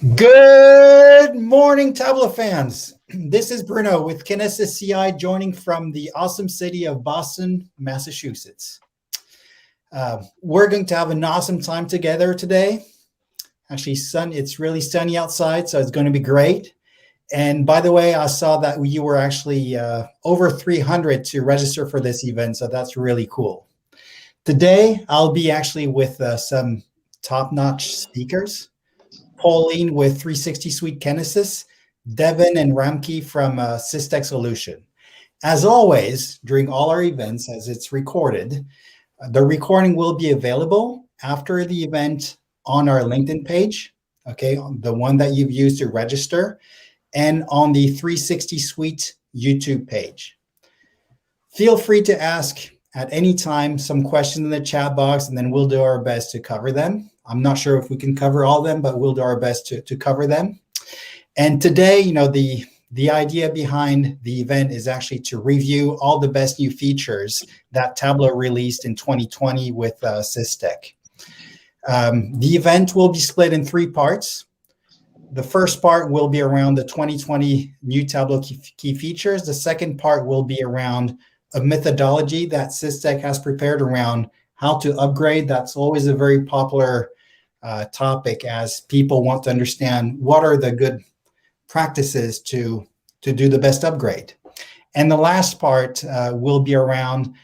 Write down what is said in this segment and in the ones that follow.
Good morning, Tableau fans. This is Bruno with Kinesis-CI joining from the awesome city of Boston, Massachusetts. We're going to have an awesome time together today. Actually, it's really sunny outside, so it's going to be great. And by the way, I saw that you were actually over 300 to register for this event, so that's really cool. Today, I'll be actually with some top-notch speakers. Pauline with 360 Suite Kinesis, Devin and Ramki from Systech Solutions. As always, during all our events, as it's recorded, the recording will be available after the event on our LinkedIn page, okay, the one that you've used to register, and on the 360 Suite YouTube page. Feel free to ask at any time some questions in the chat box, and then we'll do our best to cover them. I'm not sure if we can cover all of them, but we'll do our best to cover them. And today, you know, the idea behind the event is actually to review all the best new features that Tableau released in 2020 with Systech. The event will be split in 3 parts. The first part will be around the 2020 new Tableau key features. The second part will be around a methodology that Systech has prepared around how to upgrade. That's always a very popular topic as people want to understand what are the good practices to do the best upgrade. And the last part will be around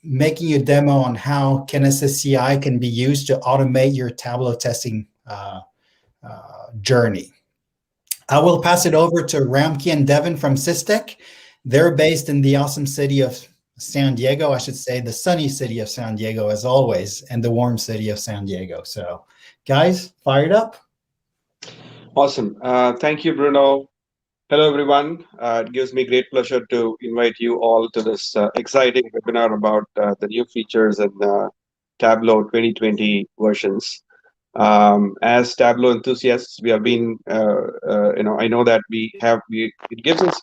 making a demo on how Kinesis-CI can be used to automate your Tableau testing journey. I will pass it over to Ramki and Devin from Systech. They're based in the awesome city of San Diego, I should say, the sunny city of San Diego as always, and the warm city of San Diego. So guys, fired up? Awesome. Thank you, Bruno. Hello, everyone. It gives me great pleasure to invite you all to this exciting webinar about the new features in Tableau 2020 versions. As Tableau enthusiasts, we have been, I know that it gives us,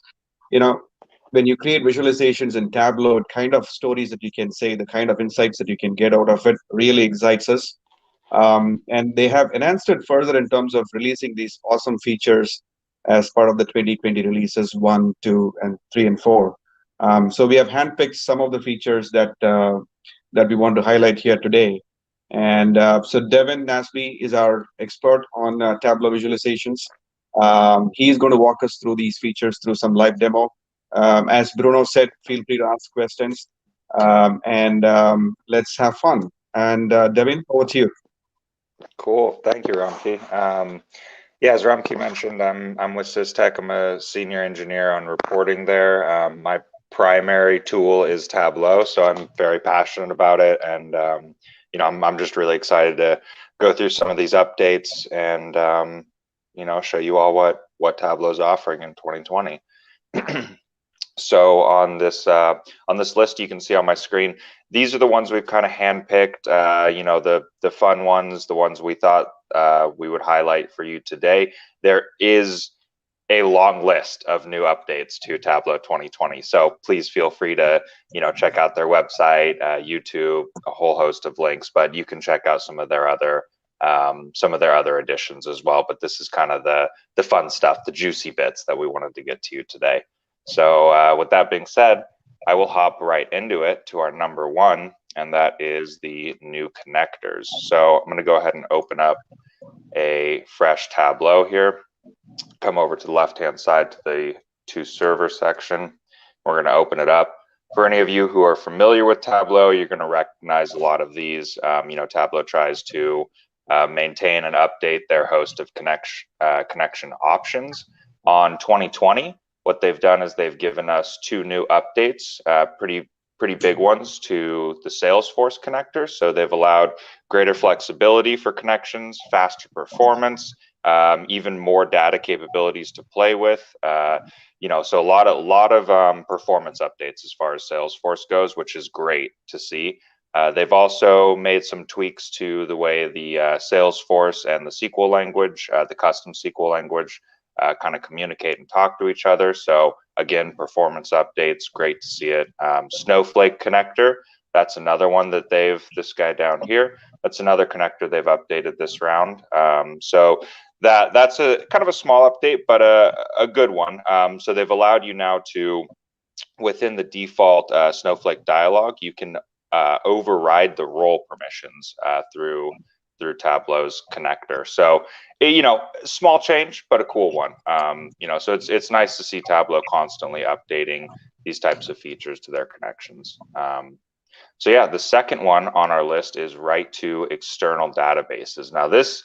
when you create visualizations in Tableau, kind of stories that you can say, the kind of insights that you can get out of it really excites us. And they have enhanced it further in terms of releasing these awesome features as part of the 2020 releases 1, 2, and 3, and 4. So we have handpicked some of the features that we want to highlight here today. And so Devin Nasby is our expert on Tableau visualizations. He's going to walk us through these features through some live demo. As Bruno said, feel free to ask questions, and let's have fun. And Devin, over to you. Cool. Thank you, Ramki. Yeah, as Ramki mentioned, I'm with Systech. I'm a senior engineer on reporting there. My primary tool is Tableau, so I'm very passionate about it, and I'm just really excited to go through some of these updates and show you all what Tableau is offering in 2020. So on this list you can see on my screen, these are the ones we've kind of handpicked, the fun ones, the ones we thought we would highlight for you today. There is a long list of new updates to Tableau 2020, so please feel free to check out their website, YouTube, a whole host of links, but you can check out some of their other additions as well. But this is kind of the fun stuff, the juicy bits that we wanted to get to you today. So with that being said, I will hop right into it to our number 1, and that is the new connectors. So I'm going to go ahead and open up a fresh Tableau here. Come over to the left-hand side to the To Server section. We're going to open it up. For any of you who are familiar with Tableau, you're going to recognize a lot of these. Tableau tries to maintain and update their host of connection options. On 2020, what they've done is they've given us 2 new updates, pretty big ones, to the Salesforce connectors. So they've allowed greater flexibility for connections, faster performance, even more data capabilities to play with. So a lot of performance updates as far as Salesforce goes, which is great to see. They've also made some tweaks to the way the Salesforce and the SQL language, the custom SQL language, kind of communicate and talk to each other. So again, performance updates, great to see it. Snowflake connector, that's another one that this guy down here, that's another connector they've updated this round. So that's a kind of a small update, but a good one. So they've allowed you now to, within the default Snowflake dialog, you can override the role permissions through Tableau's connector. So, small change, but a cool one. So it's nice to see Tableau constantly updating these types of features to their connections. So yeah, the second one on our list is write to external databases. Now this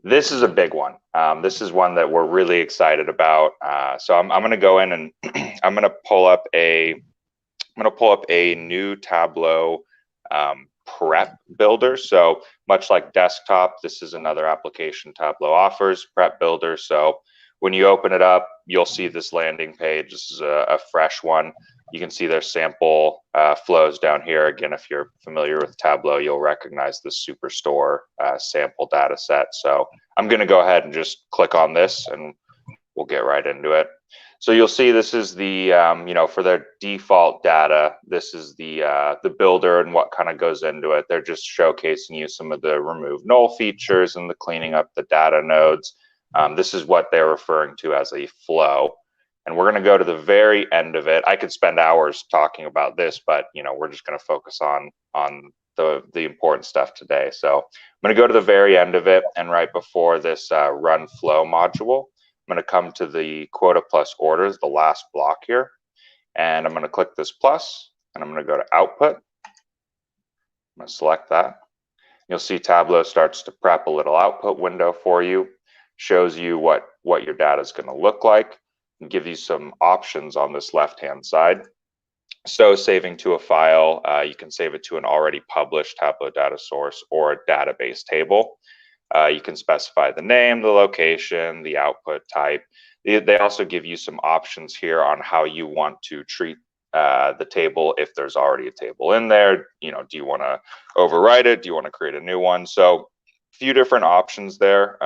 is a big one. This is one that we're really excited about. So I'm going to go in and I'm going to pull up a new Tableau prep builder. So much like desktop, this is another application Tableau offers, prep builder. So when you open it up, you'll see this landing page. This is a fresh one. You can see their sample flows down here. Again, if you're familiar with Tableau, you'll recognize the Superstore sample data set. So I'm going to go ahead and just click on this and we'll get right into it. So you'll see this is the, for their default data, this is the builder and what kind of goes into it. They're just showcasing you some of the remove null features and the cleaning up the data nodes. This is what they're referring to as a flow. And we're going to go to the very end of it. I could spend hours talking about this, but we're just going to focus on the important stuff today. So I'm going to go to the very end of it, and right before this run flow module, I'm going to come to the quota plus orders, the last block here, and I'm going to click this plus, and I'm going to go to output. I'm going to select that. You'll see Tableau starts to prep a little output window for you, shows you what your data is going to look like, and give you some options on this left-hand side. So saving to a file, you can save it to an already published Tableau data source or a database table. You can specify the name, the location, the output type. They also give you some options here on how you want to treat the table if there's already a table in there. Do you want to overwrite it? Do you want to create a new one? So a few different options there.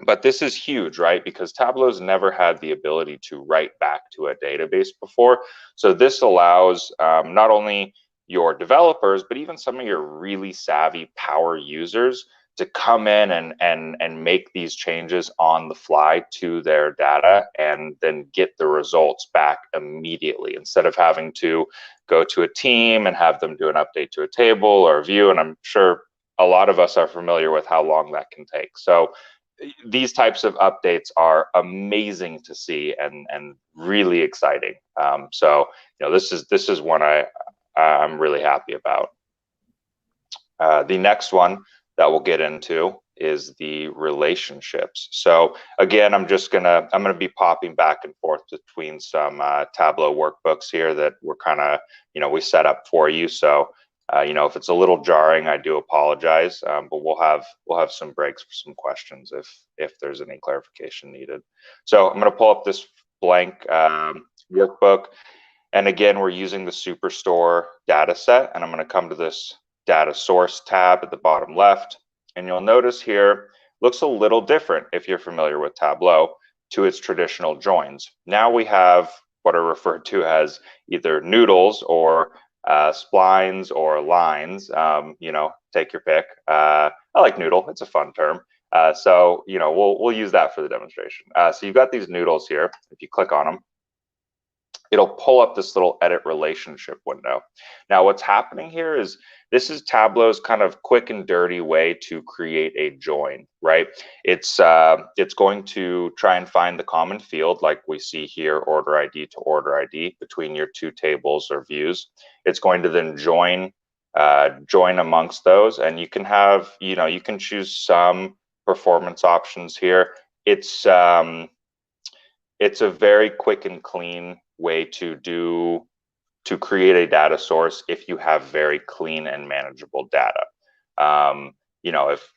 But this is huge, right? Because Tableau's never had the ability to write back to a database before. So this allows not only your developers, but even some of your really savvy power users to come in and make these changes on the fly to their data and then get the results back immediately, instead of having to go to a team and have them do an update to a table or a view. And I'm sure a lot of us are familiar with how long that can take. So these types of updates are amazing to see and really exciting. So this is one I'm really happy about. The next one that we'll get into is the relationships. So again, I'm gonna be popping back and forth between some Tableau workbooks here that we're kind of we set up for you. So if it's a little jarring, I do apologize, but we'll have some breaks for some questions if there's any clarification needed. So I'm going to pull up this blank workbook, and again, we're using the Superstore data set, and I'm going to come to this data source tab at the bottom left, and you'll notice here looks a little different if you're familiar with Tableau to its traditional joins. Now we have what are referred to as either noodles or splines or lines, take your pick. I like noodle, it's a fun term. So we'll use that for the demonstration. So you've got these noodles here. If you click on them, it'll pull up this little edit relationship window. Now what's happening here is this is Tableau's kind of quick and dirty way to create a join, right? It's going to try and find the common field like we see here, order ID to order ID, between your two tables or views. It's going to then join amongst those, and you can have, you can choose some performance options here. It's a very quick and clean way to create a data source if you have very clean and manageable data.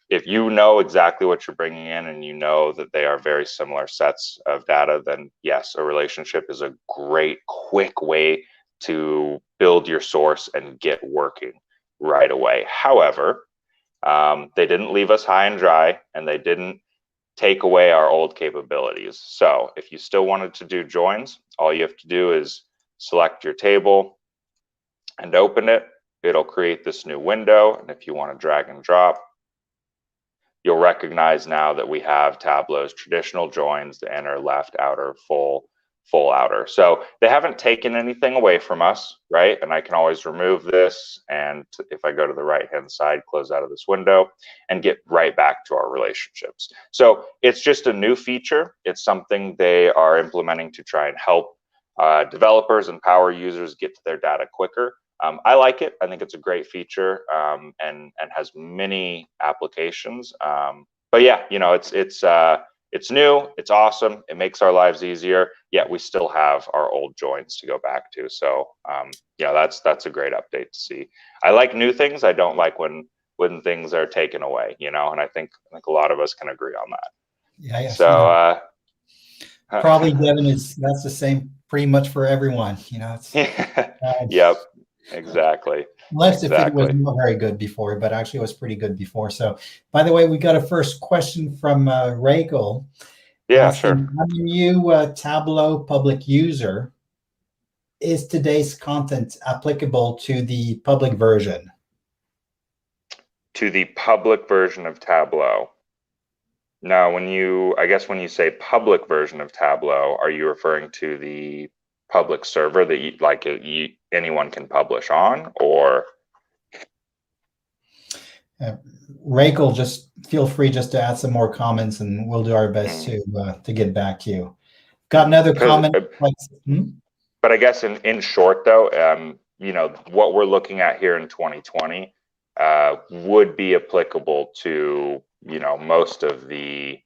If you know exactly what you're bringing in and you know that they are very similar sets of data, then yes, a relationship is a great quick way to build your source and get working right away. However, they didn't leave us high and dry, and they didn't take away our old capabilities. So if you still wanted to do joins, all you have to do is select your table and open it. It'll create this new window, and if you want to drag and drop, you'll recognize now that we have Tableau's traditional joins, the inner, left, outer, full, outer. So they haven't taken anything away from us, right? And I can always remove this. And if I go to the right-hand side, close out of this window and get right back to our relationships. So it's just a new feature. It's something they are implementing to try and help developers and power users get to their data quicker. I like it. I think it's a great feature and has many applications. But yeah, you know, it's new, it's awesome, it makes our lives easier. Yet we still have our old joins to go back to. So yeah, that's a great update to see. I like new things. I don't like when things are taken away. You know, and I think a lot of us can agree on that. Yeah, yeah. So probably Devin that's the same pretty much for everyone. You know, it's yep. Exactly. Unless if it was not very good before, but actually it was pretty good before. So, by the way, we got a first question from Rachel. Yeah, sure. I'm a new Tableau public user. Is today's content applicable to the public version? To the public version of Tableau. Now, I guess when you say public version of Tableau, are you referring to the public server that anyone can publish on, or? Rachel, just feel free just to add some more comments, and we'll do our best to get back to you. Got another comment. But I guess in short, though, you know, what we're looking at here in 2020 would be applicable to, you know, most of the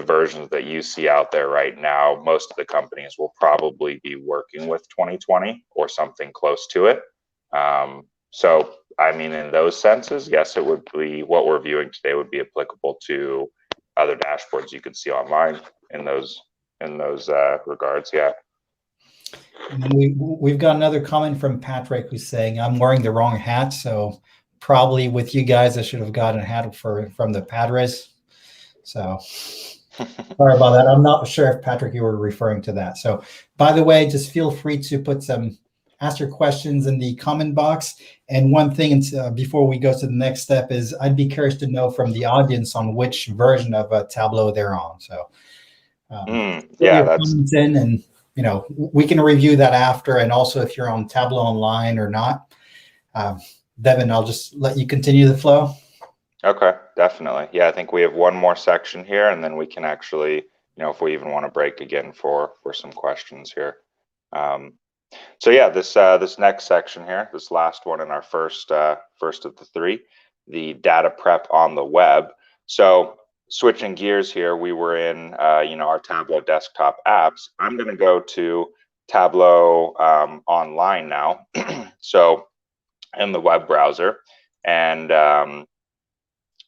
versions that you see out there right now. Most of the companies will probably be working with 2020 or something close to it. So, I mean, in those senses, yes, it would be what we're viewing today would be applicable to other dashboards you could see online in those regards. Yeah. And then we've got another comment from Patrick who's saying, I'm wearing the wrong hat. So probably with you guys, I should have gotten a hat from the Padres. So sorry about that. I'm not sure if Patrick, you were referring to that. So by the way, just feel free to ask your questions in the comment box. And one thing before we go to the next step is I'd be curious to know from the audience on which version of Tableau they're on. So yeah, that's in, and you know, we can review that after. And also if you're on Tableau Online or not. Devin, I'll just let you continue the flow. Okay, definitely. Yeah, I think we have one more section here, and then we can actually, you know, if we even want to break again for some questions here. So yeah, this next section here, this last one in our first of the three, the data prep on the web. So switching gears here, we were in you know, our Tableau desktop apps. I'm going to go to Tableau online now. So in the web browser, and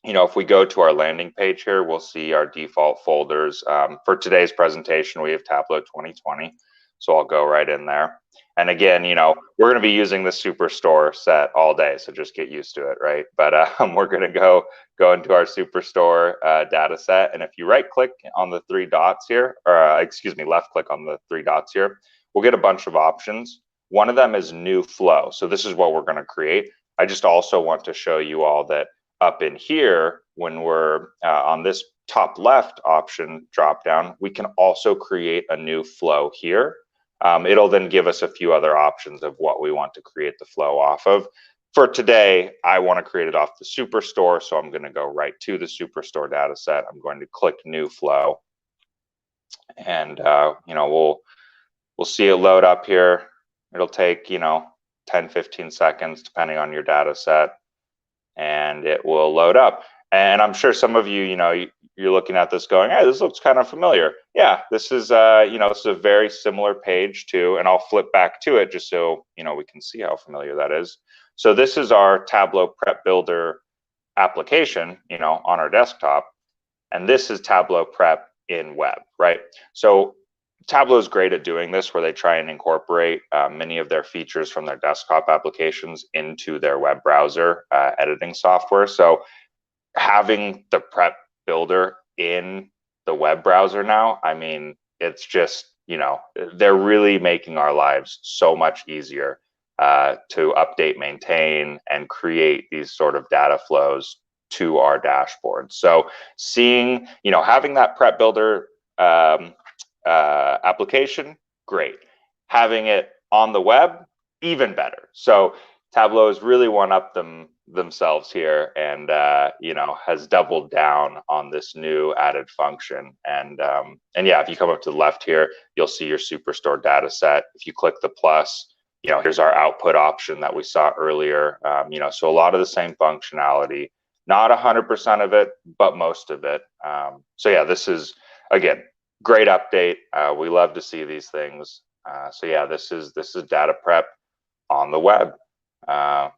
you know, if we go to our landing page here, we'll see our default folders. For today's presentation, we have Tableau 2020. So I'll go right in there. And again, you know, we're going to be using the Superstore set all day, so just get used to it, right? But we're going to go into our Superstore data set. And if you right click on the three dots here, or excuse me, left click on the three dots here, we'll get a bunch of options. One of them is new flow. So this is what we're going to create. I just also want to show you all that up in here, when we're on this top left option drop down, we can also create a new flow here. It'll then give us a few other options of what we want to create the flow off of. For today, I want to create it off the Superstore, so I'm going to go right to the Superstore data set. I'm going to click new flow, and you know, we'll see it load up here. It'll take, you know, 10-15 seconds depending on your data set, and it will load up. And I'm sure some of you, you know, you're looking at this going, hey, this looks kind of familiar. Yeah, this is, you know, this is a very similar page too, and I'll flip back to it just so, you know, we can see how familiar that is. So this is our Tableau Prep Builder application, you know, on our desktop, and this is Tableau Prep in web, right? So Tableau is great at doing this, where they try and incorporate many of their features from their desktop applications into their web browser editing software. So having the prep builder in the web browser now, I mean, it's just, you know, they're really making our lives so much easier to update, maintain, and create these sort of data flows to our dashboard. So seeing, having that prep builder application, great. Having it on the web, even better. So Tableau has really one-upped themselves here, and has doubled down on this new added function. And yeah, if you come up to the left here, you'll see your Superstore data set. If you click the plus, here's our output option that we saw earlier. So a lot of the same functionality, not 100% of it, but most of it. So yeah, this is, again, great update. We love to see these things. So yeah, this is data prep on the web. Yeah.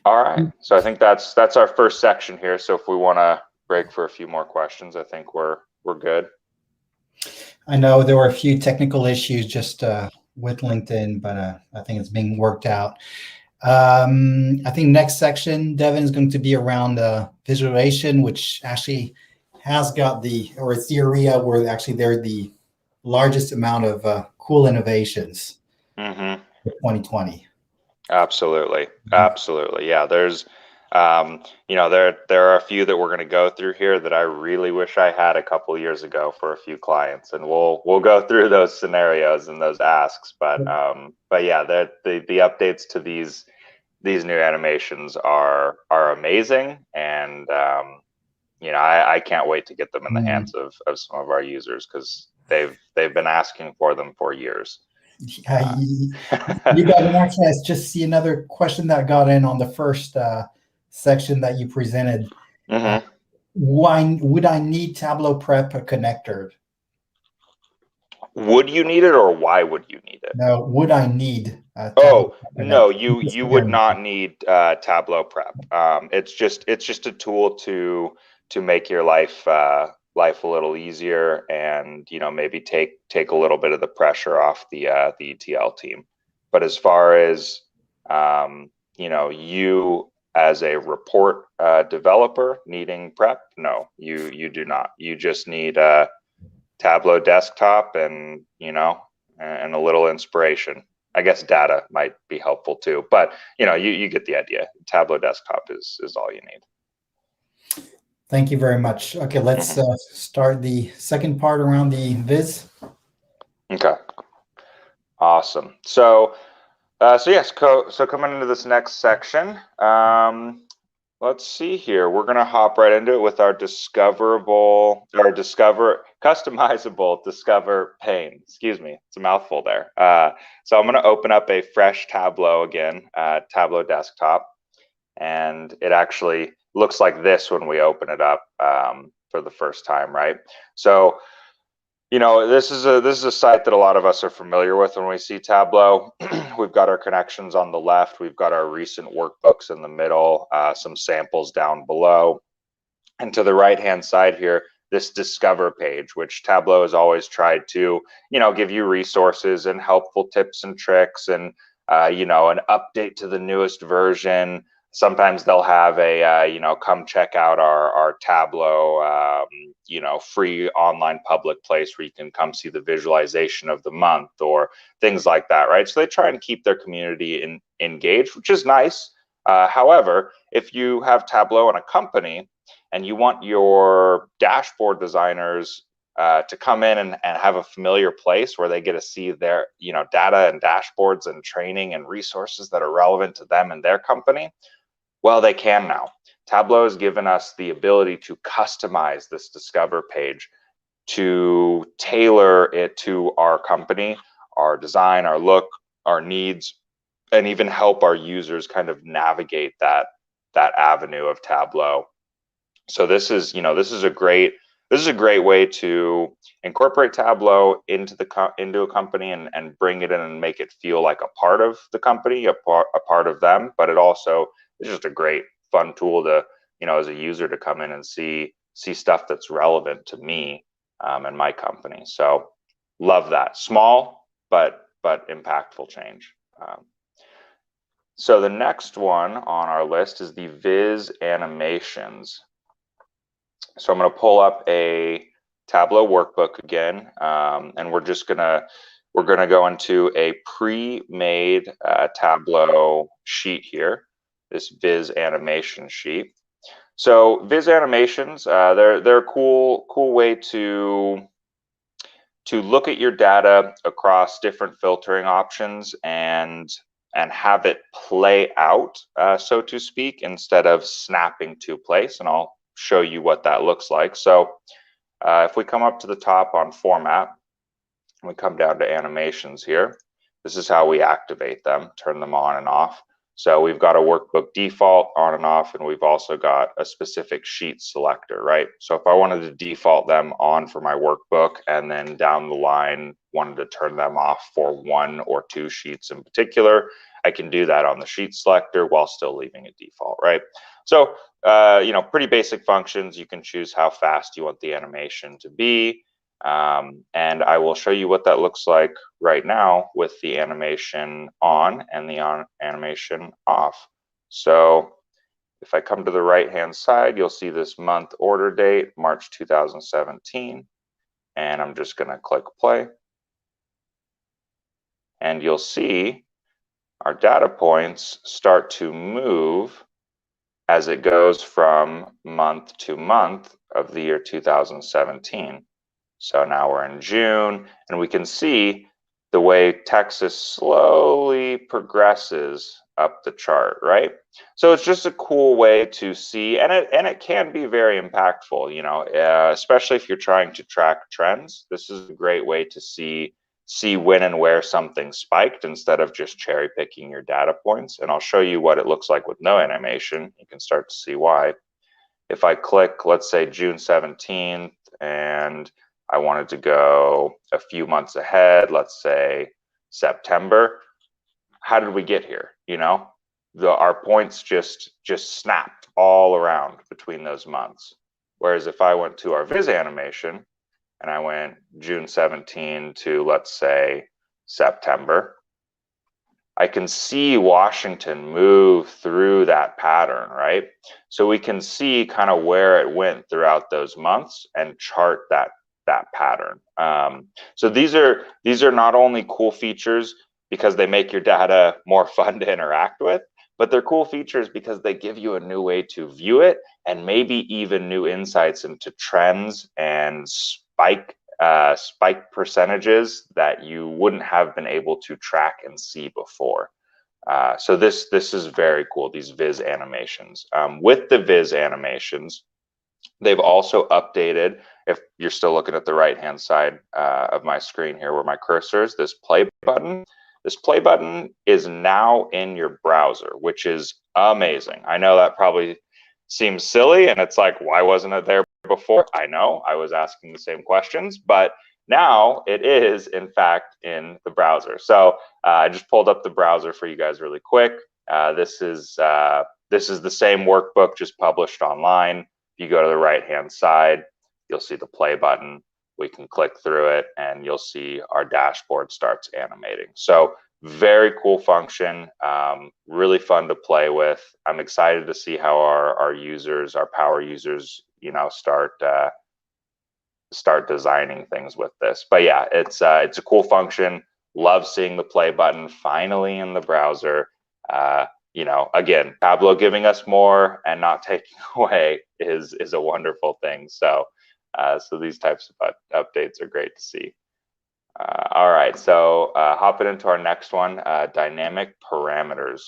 All right. So I think that's our first section here. So if we want to break for a few more questions, I think we're good. I know there were a few technical issues just with LinkedIn, but I think it's being worked out. I think next section, Devin, is going to be around visualization, which actually has got it's the area where actually they're the largest amount of cool innovations for 2020. Absolutely. Yeah, there's there are a few that we're going to go through here that I really wish I had a couple of years ago for a few clients, and we'll go through those scenarios and those asks. But yeah, the updates to these new animations are amazing, and I can't wait to get them in the hands of some of our users, because they've been asking for them for years. You got an access. Just see another question that got in on the first section that you presented. Why would I need Tableau Prep connector? Would you need it, or why would you need it? No, would I need? No, you would not need Tableau Prep. It's just a tool to make your life a little easier, and maybe take a little bit of the pressure off the ETL team. But as far as you as a report developer needing prep, no, you do not. You just need a Tableau desktop and and a little inspiration. I guess data might be helpful too, but you get the idea. Tableau desktop is all you need. Thank you very much. Okay, let's start the second part around the viz. Okay. Awesome. So yes, so coming into this next section, let's see here. We're gonna hop right into it with our customizable discover pane. Excuse me, it's a mouthful there. So I'm gonna open up a fresh Tableau again, Tableau desktop, and it actually looks like this when we open it up for the first time, right? So this is a site that a lot of us are familiar with when we see Tableau. We've got our connections on the left. We've got our recent workbooks in the middle, some samples down below. And to the right-hand side here, this Discover page, which Tableau has always tried to, give you resources and helpful tips and tricks, and, an update to the newest version. Sometimes they'll have a, come check out our Tableau, free online public place where you can come see the visualization of the month, or things like that, right? So they try and keep their community engaged, which is nice. However, if you have Tableau in a company and you want your dashboard designers to come in and have a familiar place where they get to see their, data and dashboards and training and resources that are relevant to them and their company, well, they can now. Tableau has given us the ability to customize this Discover page to tailor it to our company, our design, our look, our needs, and even help our users kind of navigate that avenue of Tableau. So this is a great way to incorporate Tableau into a company and bring it in and make it feel like a part of the company, a part of them. But it also is just a great fun tool to, as a user, to come in and see stuff that's relevant to me and my company. So love that. Small but impactful change. So the next one on our list is the Viz animations. So I'm going to pull up a Tableau workbook again, and we're going to go into a pre-made Tableau sheet here. this Viz animation sheet. So Viz animations, they're a cool way to look at your data across different filtering options and have it play out, so to speak, instead of snapping to place. And I'll show you what that looks like. So if we come up to the top on format, we come down to animations here. This is how we activate them, turn them on and off. So we've got a workbook default on and off, and we've also got a specific sheet selector, right? So if I wanted to default them on for my workbook and then down the line wanted to turn them off for 1 or 2 sheets in particular, I can do that on the sheet selector while still leaving it default, right? So, you know, pretty basic functions. You can choose how fast you want the animation to be. And I will show you what that looks like right now with the animation on and the animation off. So if I come to the right hand side, you'll see this month order date, March 2017, and I'm just going to click play. And you'll see our data points start to move as it goes from month to month of the year 2017. So now we're in June, and we can see the way Texas slowly progresses up the chart, right? So it's just a cool way to see, and it can be very impactful, you know, especially if you're trying to track trends. This is a great way to see when and where something spiked instead of just cherry picking your data points. And I'll show you what it looks like with no animation. You can start to see why. If I click, let's say June 17th, and I wanted to go a few months ahead, let's say September, how did we get here? You know, our points just snapped all around between those months. Whereas if I went to our Viz animation and I went June 17 to, let's say, September, I can see Washington move through that pattern, right? So we can see kind of where it went throughout those months and chart that pattern. So these are not only cool features because they make your data more fun to interact with, but they're cool features because they give you a new way to view it and maybe even new insights into trends and spike percentages that you wouldn't have been able to track and see before. So this is very cool, these Viz animations. With the Viz animations, they've also updated, if you're still looking at the right-hand side of my screen here where my cursor is, this play button. This play button is now in your browser, which is amazing. I know that probably seems silly, and it's like, why wasn't it there before? I know, I was asking the same questions, but now it is, in fact, in the browser. So I just pulled up the browser for you guys really quick. This is the same workbook, just published online. If you go to the right-hand side, you'll see the play button. We can click through it, and you'll see our dashboard starts animating. So very cool function, really fun to play with. I'm excited to see how our users, our power users, you know, start designing things with this. But yeah, it's a cool function. Love seeing the play button finally in the browser. You know, again, Tableau giving us more and not taking away is a wonderful thing. So so these types of updates are great to see. All right, so hopping into our next one, dynamic parameters.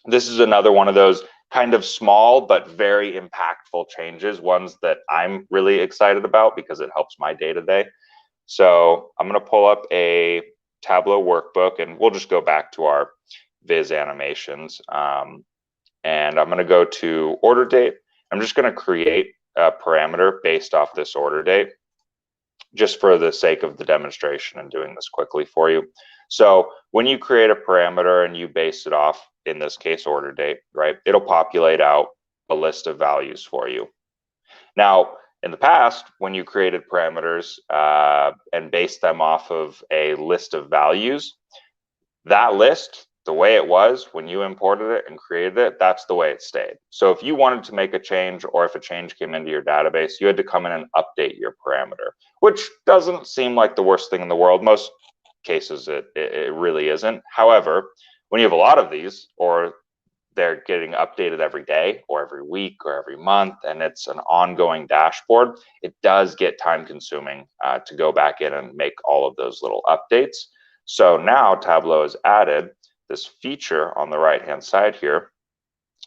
This is another one of those kind of small but very impactful changes, ones that I'm really excited about because it helps my day-to-day. So I'm going to pull up a Tableau workbook, and we'll just go back to our Viz animations. And I'm going to go to order date. I'm just going to create a parameter based off this order date, just for the sake of the demonstration and doing this quickly for you. So when you create a parameter and you base it off, in this case, order date, right, it'll populate out a list of values for you. Now, in the past, when you created parameters and based them off of a list of values, that list, the way it was when you imported it and created it, that's the way it stayed. So if you wanted to make a change, or if a change came into your database, you had to come in and update your parameter, which doesn't seem like the worst thing in the world. Most cases it really isn't. However, when you have a lot of these, or they're getting updated every day or every week or every month, and it's an ongoing dashboard, it does get time consuming to go back in and make all of those little updates. So now Tableau has added this feature on the right-hand side here.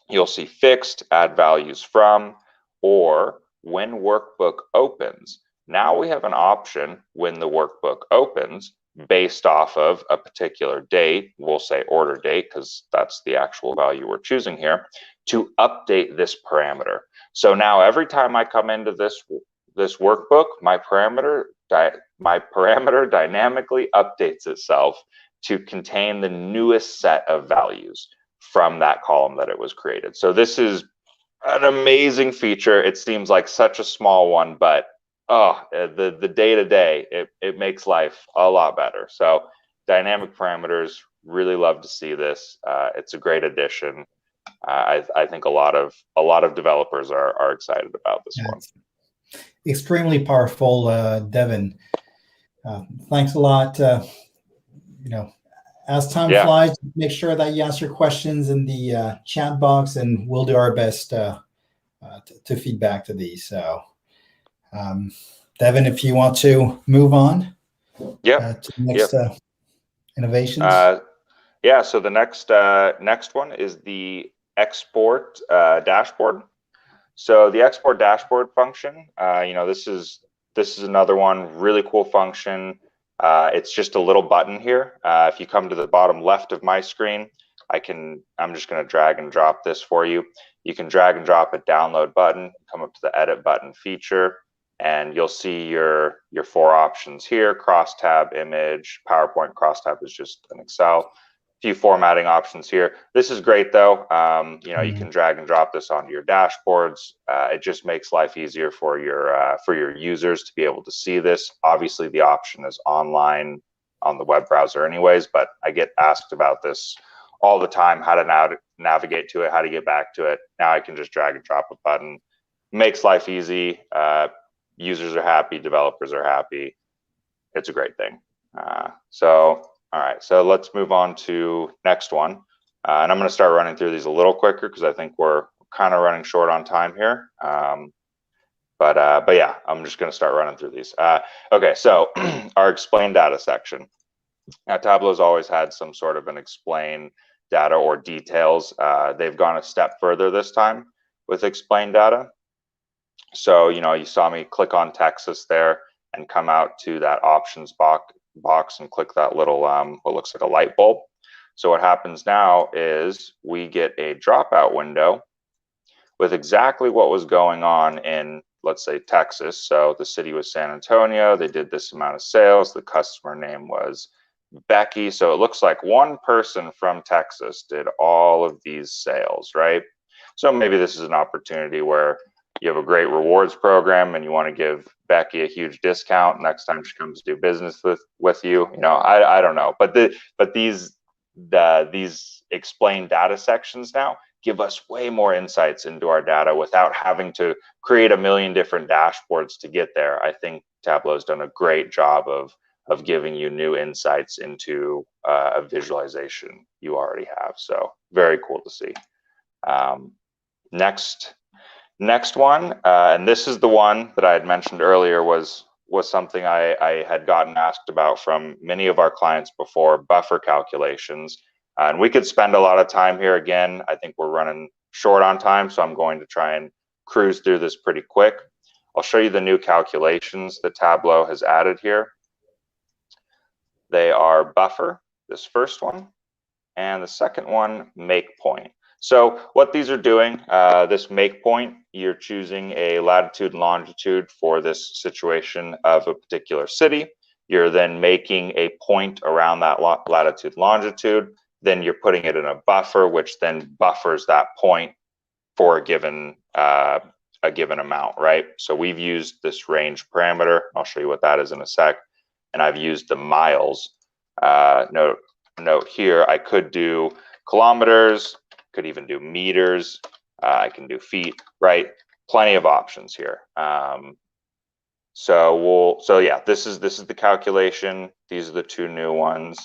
You'll see fixed, add values from, or when workbook opens. Now we have an option when the workbook opens based off of a particular date, we'll say order date because that's the actual value we're choosing here, to update this parameter. So now every time I come into this workbook, my parameter dynamically updates itself to contain the newest set of values from that column that it was created. So this is an amazing feature. It seems like such a small one, but the day-to-day, it makes life a lot better. So dynamic parameters, really love to see this. It's a great addition. I think a lot of developers are excited about this one. Extremely powerful, Devin. Thanks a lot. As time flies, make sure that you answer questions in the chat box, and we'll do our best to feedback to these. So, Devin, if you want to move on to the next innovations. So the next one is the export dashboard. So the export dashboard function, this is another one really cool function. It's just a little button here. If you come to the bottom left of my screen, I'm just going to drag and drop this for you. You can drag and drop a download button, come up to the edit button feature, and you'll see your 4 options here: crosstab, image, PowerPoint. Crosstab is just an Excel. Few formatting options here. This is great though. You can drag and drop this onto your dashboards. It just makes life easier for your users to be able to see this. Obviously, the option is online on the web browser anyways, but I get asked about this all the time, how to navigate to it, how to get back to it. Now I can just drag and drop a button. Makes life easy. Users are happy, developers are happy. It's a great thing. All right, so let's move on to next one. And I'm going to start running through these a little quicker because I think we're kind of running short on time here. But yeah, I'm just going to start running through these. Okay, so our explain data section. Now, Tableau's always had some sort of an explain data or details. They've gone a step further this time with explain data. So, you saw me click on Texas there and come out to that options box and click that little what looks like a light bulb. So what happens now is we get a dropout window with exactly what was going on in, let's say, Texas. So the city was San Antonio. They did this amount of sales. The customer name was Becky. So it looks like one person from Texas did all of these sales, right? So maybe this is an opportunity where you have a great rewards program and you want to give Becky a huge discount next time she comes to do business with you. I don't know, but these explain data sections now give us way more insights into our data without having to create a million different dashboards to get there. I think Tableau's done a great job of giving you new insights into a visualization you already have. So very cool to see. Next one, and this is the one that I had mentioned earlier, was something I had gotten asked about from many of our clients before, buffer calculations. And we could spend a lot of time here. Again, I think we're running short on time, so I'm going to try and cruise through this pretty quick. I'll show you the new calculations that Tableau has added here. They are buffer, this first one, and the second one, make point. So what these are doing, this make point, you're choosing a latitude and longitude for this situation of a particular city. You're then making a point around that latitude longitude. Then you're putting it in a buffer, which then buffers that point for a given amount, right? So we've used this range parameter. I'll show you what that is in a sec. And I've used the miles. Note here, I could do kilometers, could even do meters. I can do feet, right? Plenty of options here. So yeah, this is the calculation. These are the 2 new ones.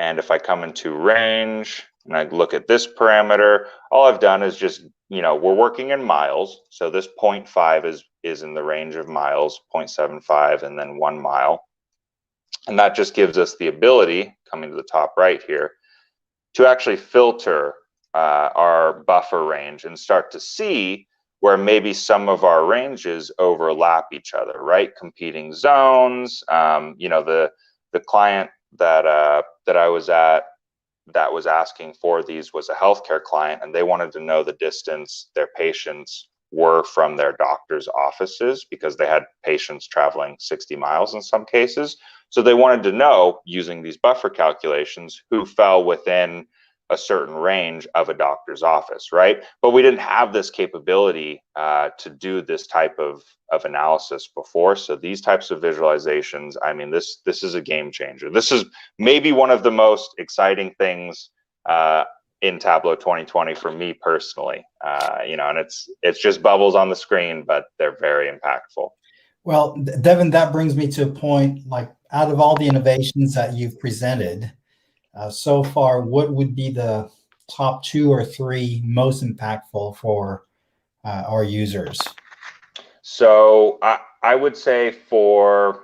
And if I come into range and I look at this parameter, all I've done is just, we're working in miles. So this 0.5 is in the range of miles, 0.75, and then 1 mile. And that just gives us the ability, coming to the top right here, to actually filter our buffer range and start to see where maybe some of our ranges overlap each other, right? Competing zones. The client that I was at that was asking for these was a healthcare client, and they wanted to know the distance their patients were from their doctor's offices because they had patients traveling 60 miles in some cases. So they wanted to know, using these buffer calculations, who fell within a certain range of a doctor's office, right? But we didn't have this capability to do this type of analysis before. So these types of visualizations, I mean, this is a game changer. This is maybe one of the most exciting things in Tableau 2020 for me personally. And it's just bubbles on the screen, but they're very impactful. Well, Devin, that brings me to a point, like, out of all the innovations that you've presented so far, what would be the top 2 or 3 most impactful for our users? So I would say for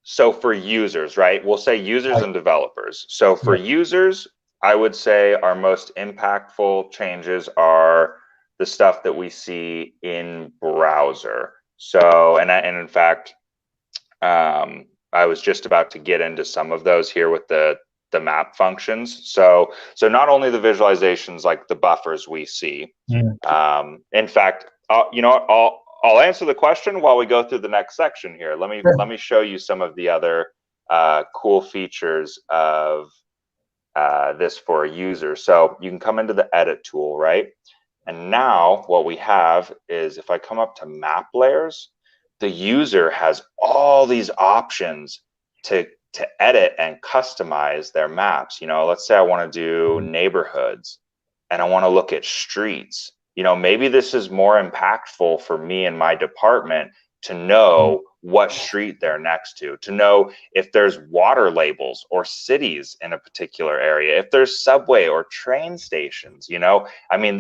users, right? We'll say users and developers. So for users, I would say our most impactful changes are the stuff that we see in browser. So, and in fact, I was just about to get into some of those here with the map functions. So not only the visualizations like the buffers we see. In fact, I'll answer the question while we go through the next section here. Let me show you some of the other cool features of this for a user. So you can come into the edit tool, right? And now what we have is, if I come up to map layers, the user has all these options to edit and customize their maps. Let's say I want to do neighborhoods and I want to look at streets. Maybe this is more impactful for me and my department to know what street they're next to know if there's water labels or cities in a particular area, if there's subway or train stations. I mean,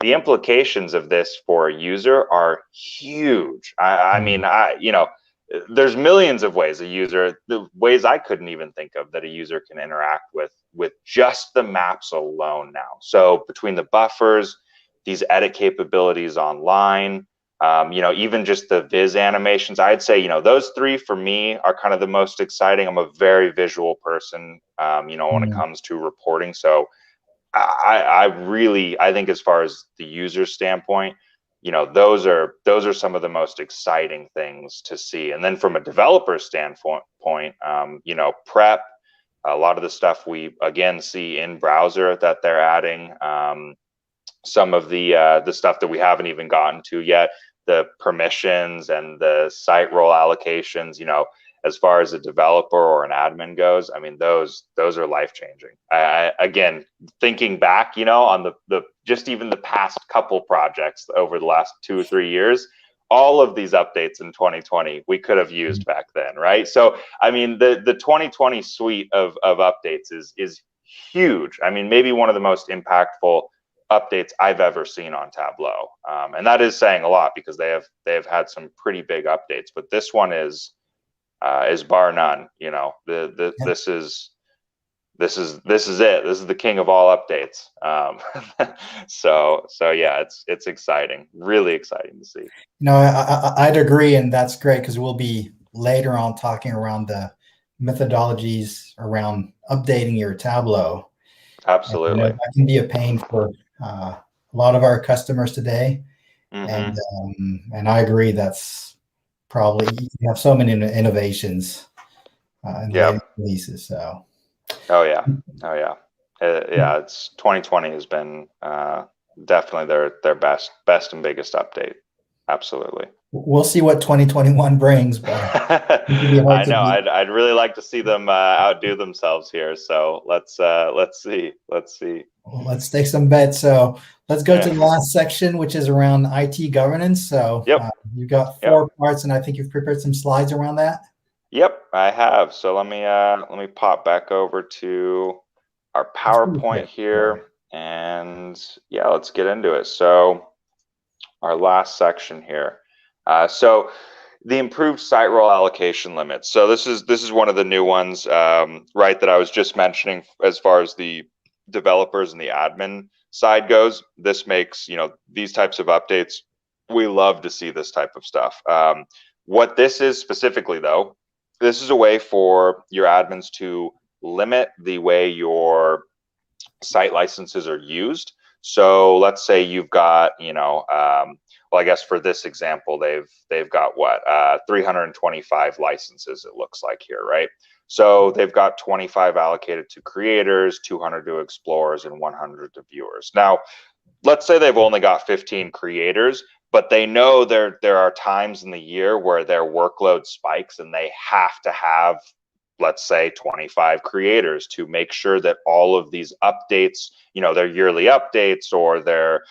the implications of this for a user are huge. I mean, there's millions of ways the ways I couldn't even think of that a user can interact with just the maps alone now. So between the buffers, these edit capabilities online, even just the viz animations, I'd say, those 3 for me are kind of the most exciting. I'm a very visual person, when it comes to reporting. So I think, as far as the user standpoint, those are some of the most exciting things to see. And then from a developer standpoint, prep, a lot of the stuff we again see in browser that they're adding, some of the stuff that we haven't even gotten to yet, the permissions and the site role allocations, as far as a developer or an admin goes, I mean, those are life-changing. Again, thinking back, on the just even the past couple projects over the last 2 or 3 years, all of these updates in 2020 we could have used back then, right? So, I mean, the 2020 suite of updates is huge. I mean, maybe one of the most impactful updates I've ever seen on Tableau, and that is saying a lot because they have had some pretty big updates, but this one is bar none. This is it. This is the king of all updates. So yeah, it's exciting, really exciting to see. I'd agree, and that's great because we'll be later on talking around the methodologies around updating your Tableau. Absolutely, and, that can be a pain for a lot of our customers today, and I agree. That's probably, you have so many innovations in the latest releases. So, yeah, it's 2020 has been definitely their best and biggest update. Absolutely. We'll see what 2021 brings, but I know I'd really like to see them outdo themselves here. So let's see. Let's take some bets. So let's go to the last section, which is around IT governance. So you've got 4 parts, and I think you've prepared some slides around that. Yep, I have. So let me pop back over to our PowerPoint here, and yeah, let's get into it. So our last section here. So the improved site role allocation limits. So this is one of the new ones, right, that I was just mentioning as far as the developers and the admin side goes. This makes, these types of updates, we love to see this type of stuff. What this is specifically, though, this is a way for your admins to limit the way your site licenses are used. So let's say you've got, well, I guess for this example, they've got what 325 licenses, it looks like here, right? So they've got 25 allocated to creators, 200 to explorers, and 100 to viewers. Now, let's say they've only got 15 creators, but they know there are times in the year where their workload spikes and they have to have, let's say, 25 creators to make sure that all of these updates, their yearly updates or their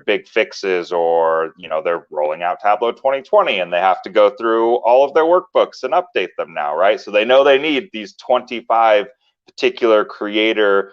big fixes, or they're rolling out Tableau 2020 and they have to go through all of their workbooks and update them now, right? So they know they need these 25 particular creator,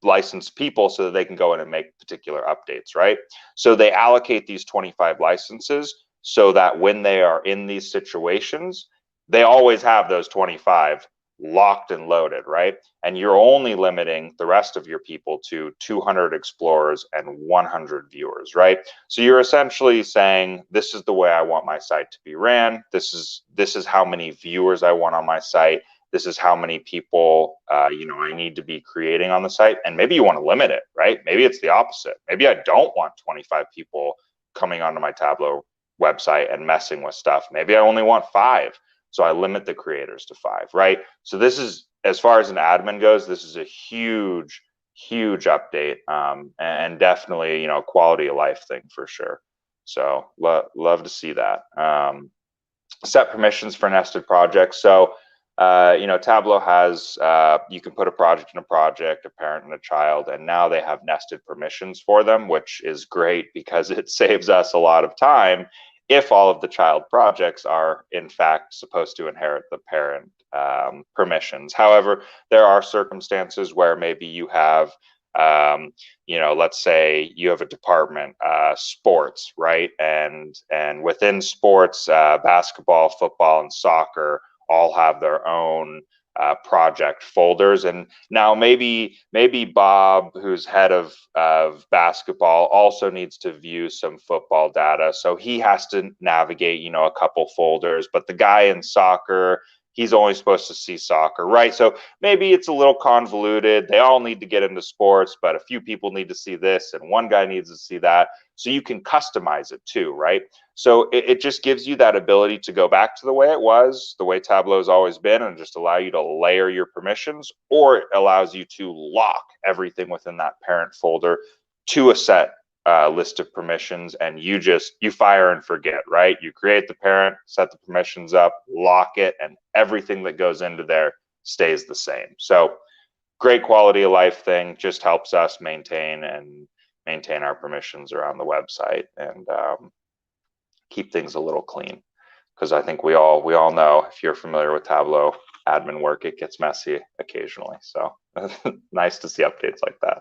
licensed people so that they can go in and make particular updates, right? So they allocate these 25 licenses so that when they are in these situations, they always have those 25 locked and loaded, right? And you're only limiting the rest of your people to 200 explorers and 100 viewers, right? So you're essentially saying, this is the way I want my site to be ran. This is how many viewers I want on my site. This is how many people, I need to be creating on the site. And maybe you want to limit it, right? Maybe it's the opposite. Maybe I don't want 25 people coming onto my Tableau website and messing with stuff. Maybe I only want 5. So I limit the creators to 5, right? So this is, as far as an admin goes, this is a huge, huge update, and definitely, quality of life thing for sure. So love to see that. Set permissions for nested projects. So, Tableau has, you can put a project in a project, a parent and a child, and now they have nested permissions for them, which is great because it saves us a lot of time if all of the child projects are in fact supposed to inherit the parent permissions. However, there are circumstances where maybe you have, let's say you have a department, sports, right? And within sports, basketball, football, and soccer all have their own project folders. And now maybe Bob, who's head of basketball, also needs to view some football data. So he has to navigate, a couple folders, but the guy in soccer, he's only supposed to see soccer, right? So maybe it's a little convoluted. They all need to get into sports, but a few people need to see this and one guy needs to see that. So you can customize it too, right? So it just gives you that ability to go back to the way it was, the way Tableau has always been, and just allow you to layer your permissions, or it allows you to lock everything within that parent folder to a set list of permissions, and you fire and forget, right? You create the parent, set the permissions up, lock it, and everything that goes into there stays the same. So great quality of life thing, just helps us maintain our permissions around the website and keep things a little clean, because I think we all know, if you're familiar with Tableau admin work, it gets messy occasionally. So nice to see updates like that.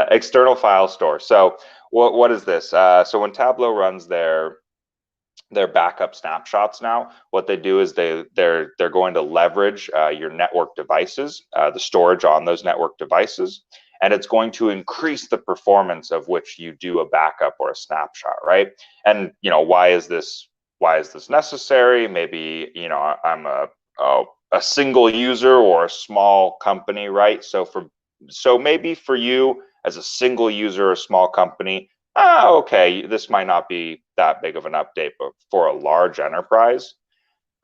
External file store. So what is this? So when Tableau runs their backup snapshots now, what they do is they're going to leverage your network devices, the storage on those network devices, and it's going to increase the performance of which you do a backup or a snapshot, right? And why is this necessary? Maybe I'm a single user or a small company, right? So maybe for you as a single user or a small company, okay, this might not be that big of an update, but for a large enterprise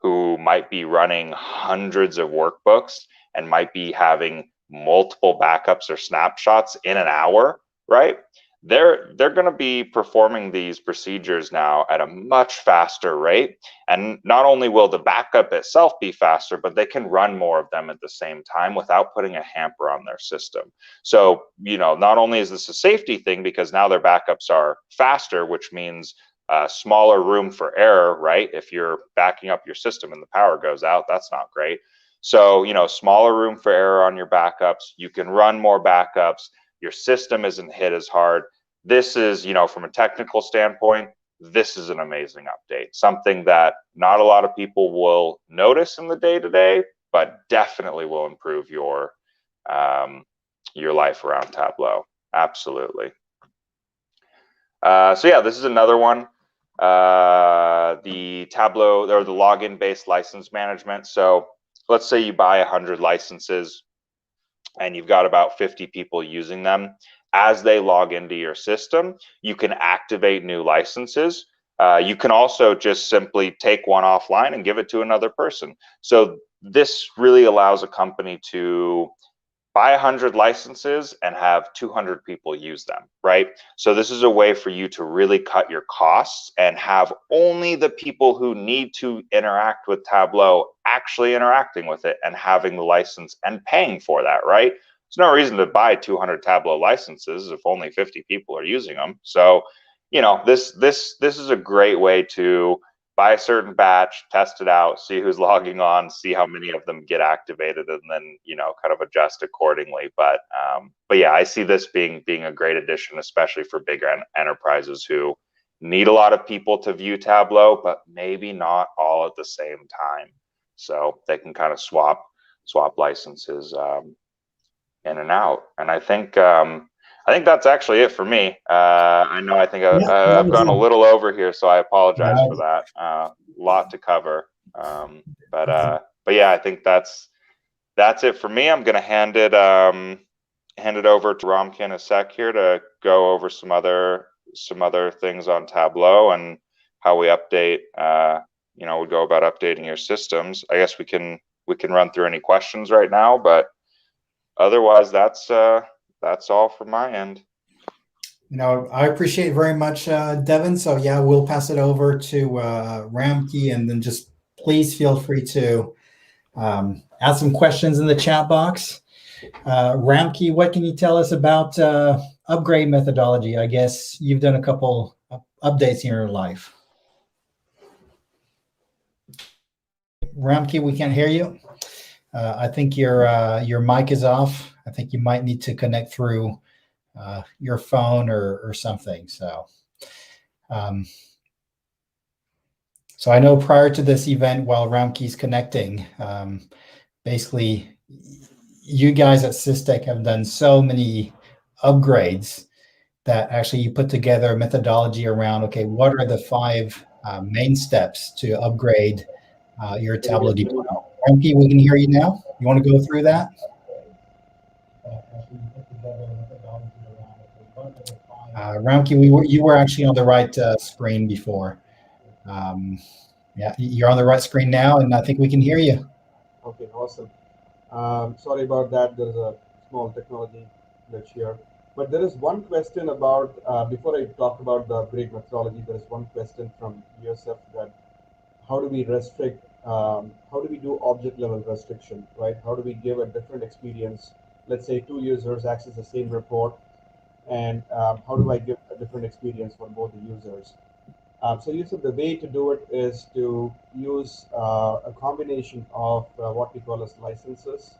who might be running hundreds of workbooks and might be having multiple backups or snapshots in an hour, right? They're going to be performing these procedures now at a much faster rate. And not only will the backup itself be faster, but they can run more of them at the same time without putting a hamper on their system. So, not only is this a safety thing, because now their backups are faster, which means smaller room for error, right? If you're backing up your system and the power goes out, that's not great. So, smaller room for error on your backups. You can run more backups. Your system isn't hit as hard. This is, from a technical standpoint, this is an amazing update. Something that not a lot of people will notice in the day-to-day, but definitely will improve your life around Tableau. Absolutely. So yeah, this is another one. The Tableau, or the login-based license management. So let's say you buy 100 licenses and you've got about 50 people using them. As they log into your system, you can activate new licenses. You can also just simply take one offline and give it to another person. So this really allows a company to buy 100 licenses and have 200 people use them, right? So this is a way for you to really cut your costs and have only the people who need to interact with Tableau actually interacting with it and having the license and paying for that, right? There's no reason to buy 200 Tableau licenses if only 50 people are using them. So, this is a great way to buy a certain batch, test it out, see who's logging on, see how many of them get activated, and then kind of adjust accordingly. But yeah, I see this being a great addition, especially for bigger enterprises who need a lot of people to view Tableau, but maybe not all at the same time. So they can kind of swap licenses in and out. And I think that's actually it for me. I think I've gone a little over here, so I apologize for that. Lot to cover. But yeah, I think that's it for me. I'm going to hand it over to Ramki in a sec here to go over some other things on Tableau and how we update. We go about updating your systems. I guess we can run through any questions right now, but otherwise, that's all from my end. I appreciate it very much, Devin. So yeah, we'll pass it over to Ramki, and then just please feel free to add some questions in the chat box. Ramki, what can you tell us about upgrade methodology? I guess you've done a couple updates in your life. Ramki, we can't hear you. I think your mic is off. I think you might need to connect through your phone or something. So, so I know prior to this event, while Ramki's connecting, basically, you guys at Systech have done so many upgrades that actually you put together a methodology around, okay, what are the 5 main steps to upgrade your Tableau deployment? Ramki, we can hear you now. You want to go through that? Ramki, you were actually on the right screen before. Yeah, you're on the right screen now, and I think we can hear you. Okay, awesome. Sorry about that. There's a small technology glitch here. But there is one question about, before I talk about the upgrade methodology, there is one question from Yosef that how do we restrict, how do we do object level restriction, right? How do we give a different experience? Let's say 2 users access the same report, and how do I give a different experience for both the users? So Yusuf, the way to do it is to use a combination of what we call as licenses,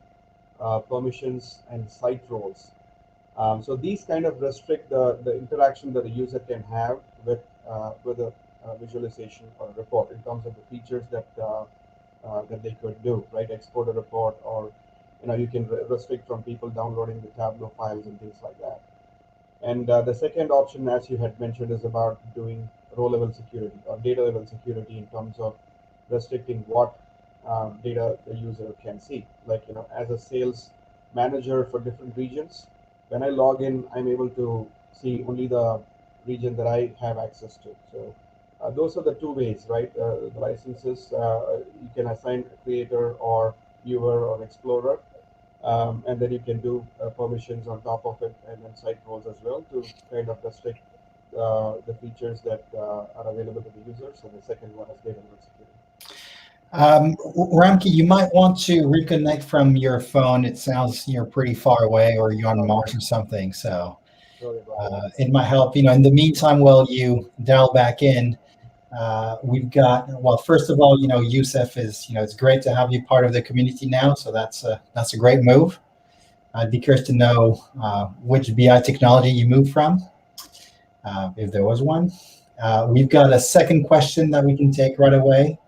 permissions, and site roles. So these kind of restrict the interaction that the user can have with a visualization or a report in terms of the features that that they could do, right? Export a report, or you can restrict from people downloading the Tableau files and things like that. And the second option, as you had mentioned, is about doing row level security or data level security in terms of restricting what data the user can see. Like, as a sales manager for different regions, when I log in, I'm able to see only the region that I have access to. So those are the 2 ways, right? The licenses, you can assign a creator or viewer or explorer. And then you can do permissions on top of it, and then site roles as well to kind of restrict the features that are available to the users. And the second one is data security. Ramki, you might want to reconnect from your phone. It sounds you're pretty far away, or you're on Mars or something. So it might help. In the meantime, while you dial back in, We've got, well, first of all, Youssef is, it's great to have you part of the community now. So that's a great move. I'd be curious to know which BI technology you moved from, if there was one. We've got a second question that we can take right away.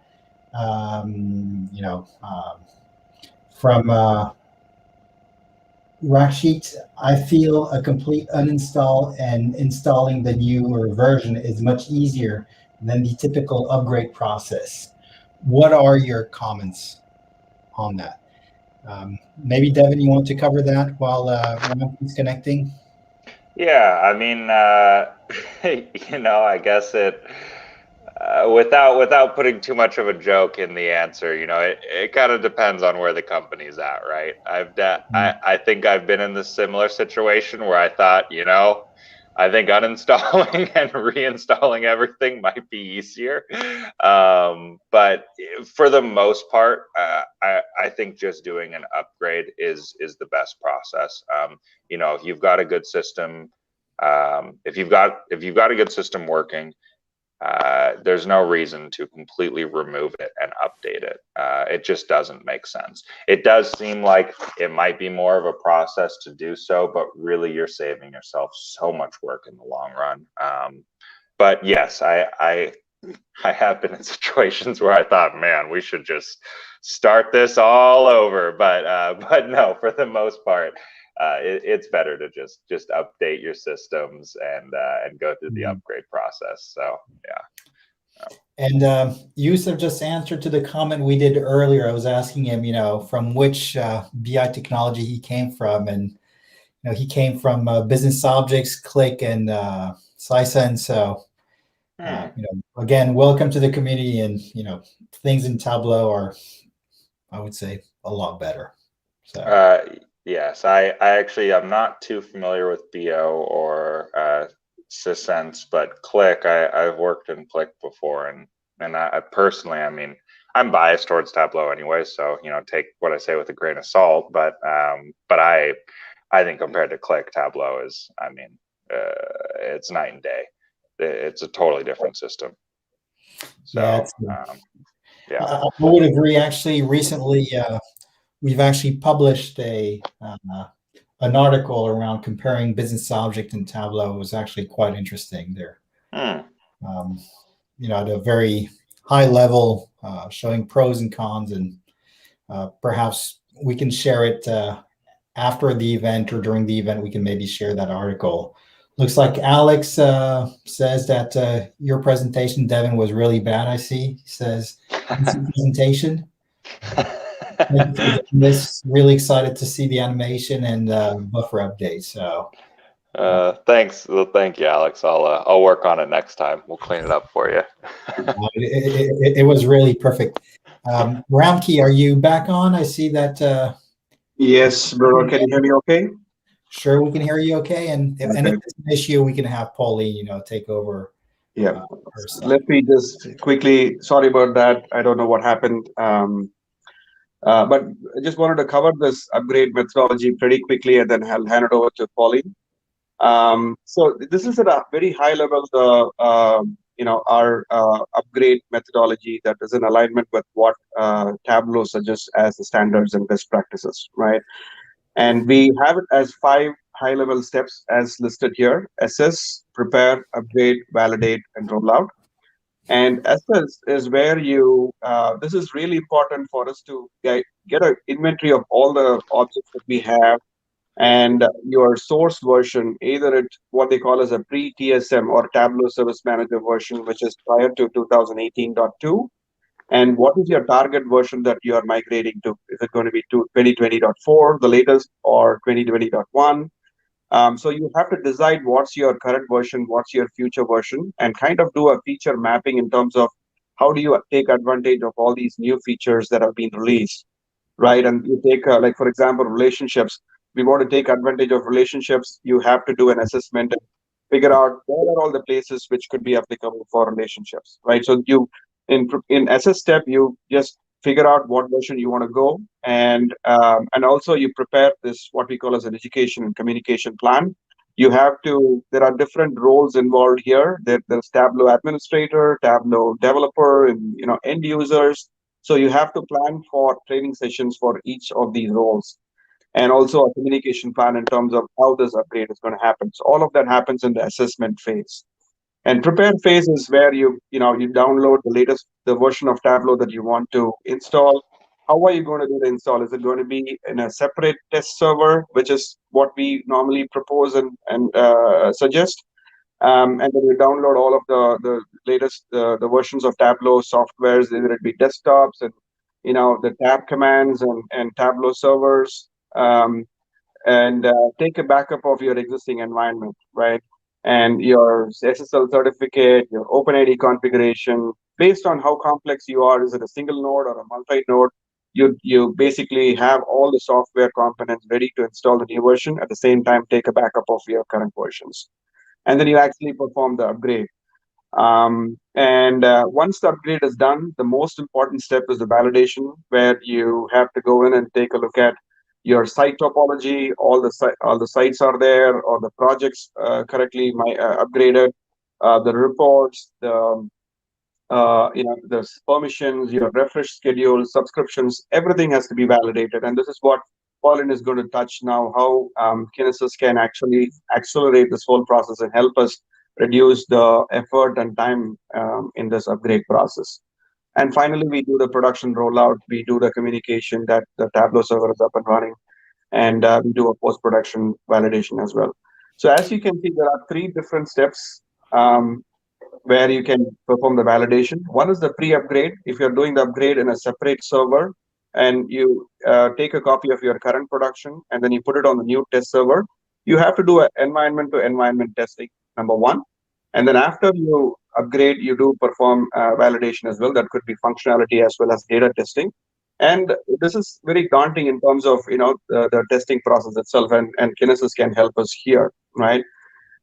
From Rashid, I feel a complete uninstall and installing the newer version is much easier than the typical upgrade process. What are your comments on that? Maybe Devin, you want to cover that while he's connecting? Yeah, I mean, I guess without putting too much of a joke in the answer, it kind of depends on where the company's at, right? I think I've been in this similar situation where I thought, I think uninstalling and reinstalling everything might be easier. But for the most part, I think just doing an upgrade is the best process. If you've got a good system, if you've got a good system working, there's no reason to completely remove it and update it. It just doesn't make sense. It does seem like it might be more of a process to do so, but really you're saving yourself so much work in the long run. But yes, I have been in situations where I thought, man, we should just start this all over. But no, for the most part, it's better to just update your systems and go through the upgrade process. So yeah. And Yusuf just answered to the comment we did earlier. I was asking him, from which BI technology he came from, and he came from Business Objects, Click, and Sisa. So again, welcome to the community, and things in Tableau are, I would say, a lot better. So. Yes, I'm not too familiar with BO or Sysense, but Click, I've worked in Click before, and I personally, I mean, I'm biased towards Tableau anyway, so take what I say with a grain of salt. But I think compared to Click, Tableau is, I mean, it's night and day. It's a totally different system. So yeah, I would agree. Actually, recently. We've actually published an article around comparing Business Object and Tableau. It was actually quite interesting there. At a very high level, showing pros and cons, and perhaps we can share it after the event or during the event. We can maybe share that article. Looks like Alex says that your presentation, Devin, was really bad. I see. He says presentation. This really excited to see the animation and buffer update. So thanks. Well, thank you, Alex. I'll work on it next time. We'll clean it up for you. It was really perfect. Ramki, are you back on? I see that. Yes, Bruno, can you hear me okay? Sure, we can hear you okay. And if it's an issue, we can have Pauline, take over. Yeah. Let me just quickly, sorry about that. I don't know what happened. But I just wanted to cover this upgrade methodology pretty quickly, and then I'll hand it over to Pauline. So this is at a very high level, our upgrade methodology that is in alignment with what Tableau suggests as the standards and best practices, right? And we have it as 5 high-level steps as listed here: assess, prepare, upgrade, validate, and roll out. And assess is where this is really important for us to get an inventory of all the objects that we have, and your source version, either what they call as a pre-TSM or Tableau Service Manager version, which is prior to 2018.2, and what is your target version that you are migrating to? Is it going to be 2020.4, the latest, or 2020.1? So you have to decide what's your current version, what's your future version, and kind of do a feature mapping in terms of how do you take advantage of all these new features that have been released, right? And you take, like, for example, relationships. We want to take advantage of relationships. You have to do an assessment and figure out where are all the places which could be applicable for relationships, right? So you, in assess step, you just figure out what version you want to go, and also you prepare this, what we call as an education and communication plan, there are different roles involved here. There's Tableau administrator, Tableau developer, and end users. So you have to plan for training sessions for each of these roles, and also a communication plan in terms of how this upgrade is going to happen. So all of that happens in the assessment phase. And prepare phase is where you download the version of Tableau that you want to install. How are you going to do the install? Is it going to be in a separate test server, which is what we normally propose and suggest? And then you download all of the latest the versions of Tableau softwares, either it be desktops and the tab commands and Tableau servers. And take a backup of your existing environment, right? And your SSL certificate, your OpenID configuration, based on how complex you are, is it a single node or a multi-node? You basically have all the software components ready to install the new version. At the same time, take a backup of your current versions. And then you actually perform the upgrade. And once the upgrade is done, the most important step is the validation, where you have to go in and take a look at your site topology, all the sites are there, or the projects correctly upgraded, the reports, the permissions, your refresh schedule, subscriptions, everything has to be validated. And this is what Pauline is going to touch now, how Kinesis can actually accelerate this whole process and help us reduce the effort and time in this upgrade process. And finally, we do the production rollout. We do the communication that the Tableau server is up and running, and we do a post-production validation as well. So as you can see, there are 3 different steps where you can perform the validation. One is the pre-upgrade. If you're doing the upgrade in a separate server, and you take a copy of your current production, and then you put it on the new test server, you have to do an environment-to-environment testing, number 1. And then after you upgrade, you do perform validation as well. That could be functionality as well as data testing. And this is very daunting in terms of the testing process itself, and Kinesis can help us here, right?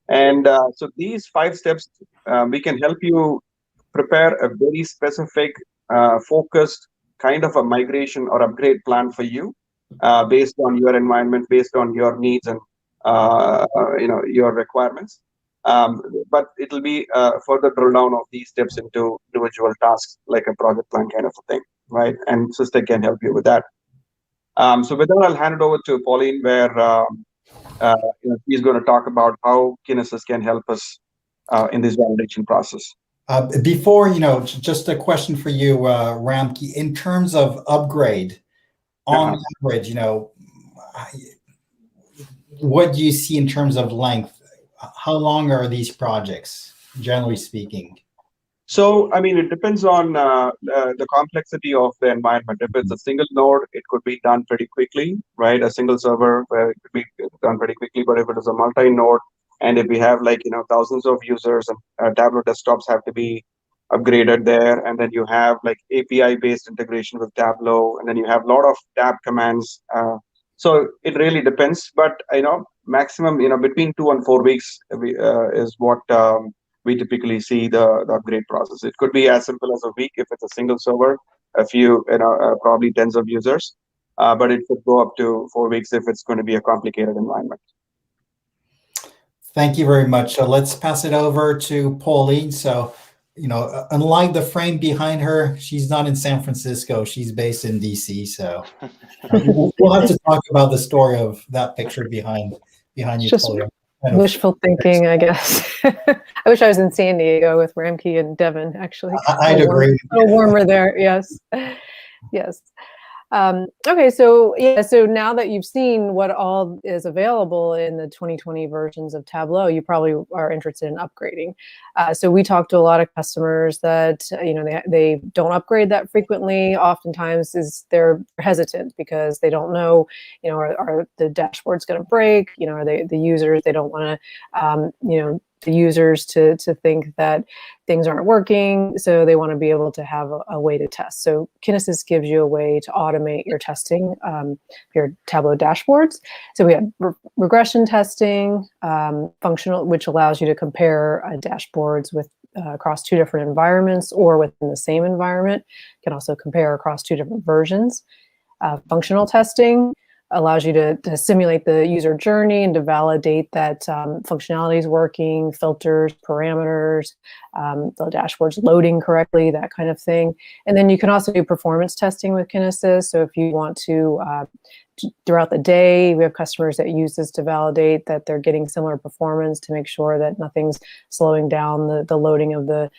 And so these 5 steps, we can help you prepare a very specific, focused kind of a migration or upgrade plan for you, based on your environment, based on your needs and your requirements. But it'll be further drill down of these steps into individual tasks, like a project plan kind of a thing, right? And Systech can help you with that. So with that, I'll hand it over to Pauline, where he's going to talk about how Kinesis can help us in this validation process. Before, just a question for you, Ramki, in terms of upgrade, on average, what do you see in terms of length? How long are these projects, generally speaking? So, I mean, it depends on the complexity of the environment. If it's a single node, it could be done pretty quickly, right? A single server, where it could be done pretty quickly. But if it is a multi-node, and if we have thousands of users, and Tableau desktops have to be upgraded there, and then you have API-based integration with Tableau, and then you have a lot of tab commands. So it really depends. But maximum, between 2 and 4 weeks is what we typically see the upgrade process. It could be as simple as a week if it's a single server, a few, probably tens of users, but it could go up to 4 weeks if it's going to be a complicated environment. Thank you very much. So let's pass it over to Pauline. So, unlike the frame behind her, she's not in San Francisco. She's based in DC. So we'll have to talk about the story of that picture behind you, Pauline. Wishful thinking, I guess. I wish I was in San Diego with Ramki and Devin, actually. I'd agree. A little warmer there, yes. Yes. Okay, so now that you've seen what all is available in the 2020 versions of Tableau, you probably are interested in upgrading. So we talk to a lot of customers that they don't upgrade that frequently. Oftentimes they're hesitant because they don't know, are the dashboards going to break? Are they the users? They don't want to the users to think that things aren't working, so they want to be able to have a way to test. So Kinesis gives you a way to automate your testing, your Tableau dashboards. So we have regression testing, functional, which allows you to compare dashboards with across 2 different environments or within the same environment. You can also compare across 2 different versions. Functional testing, allows you to simulate the user journey and to validate that functionality is working, filters, parameters, the dashboard's loading correctly, that kind of thing. And then you can also do performance testing with Kinesis. So if you want to, throughout the day, we have customers that use this to validate that they're getting similar performance, to make sure that nothing's slowing down the loading of the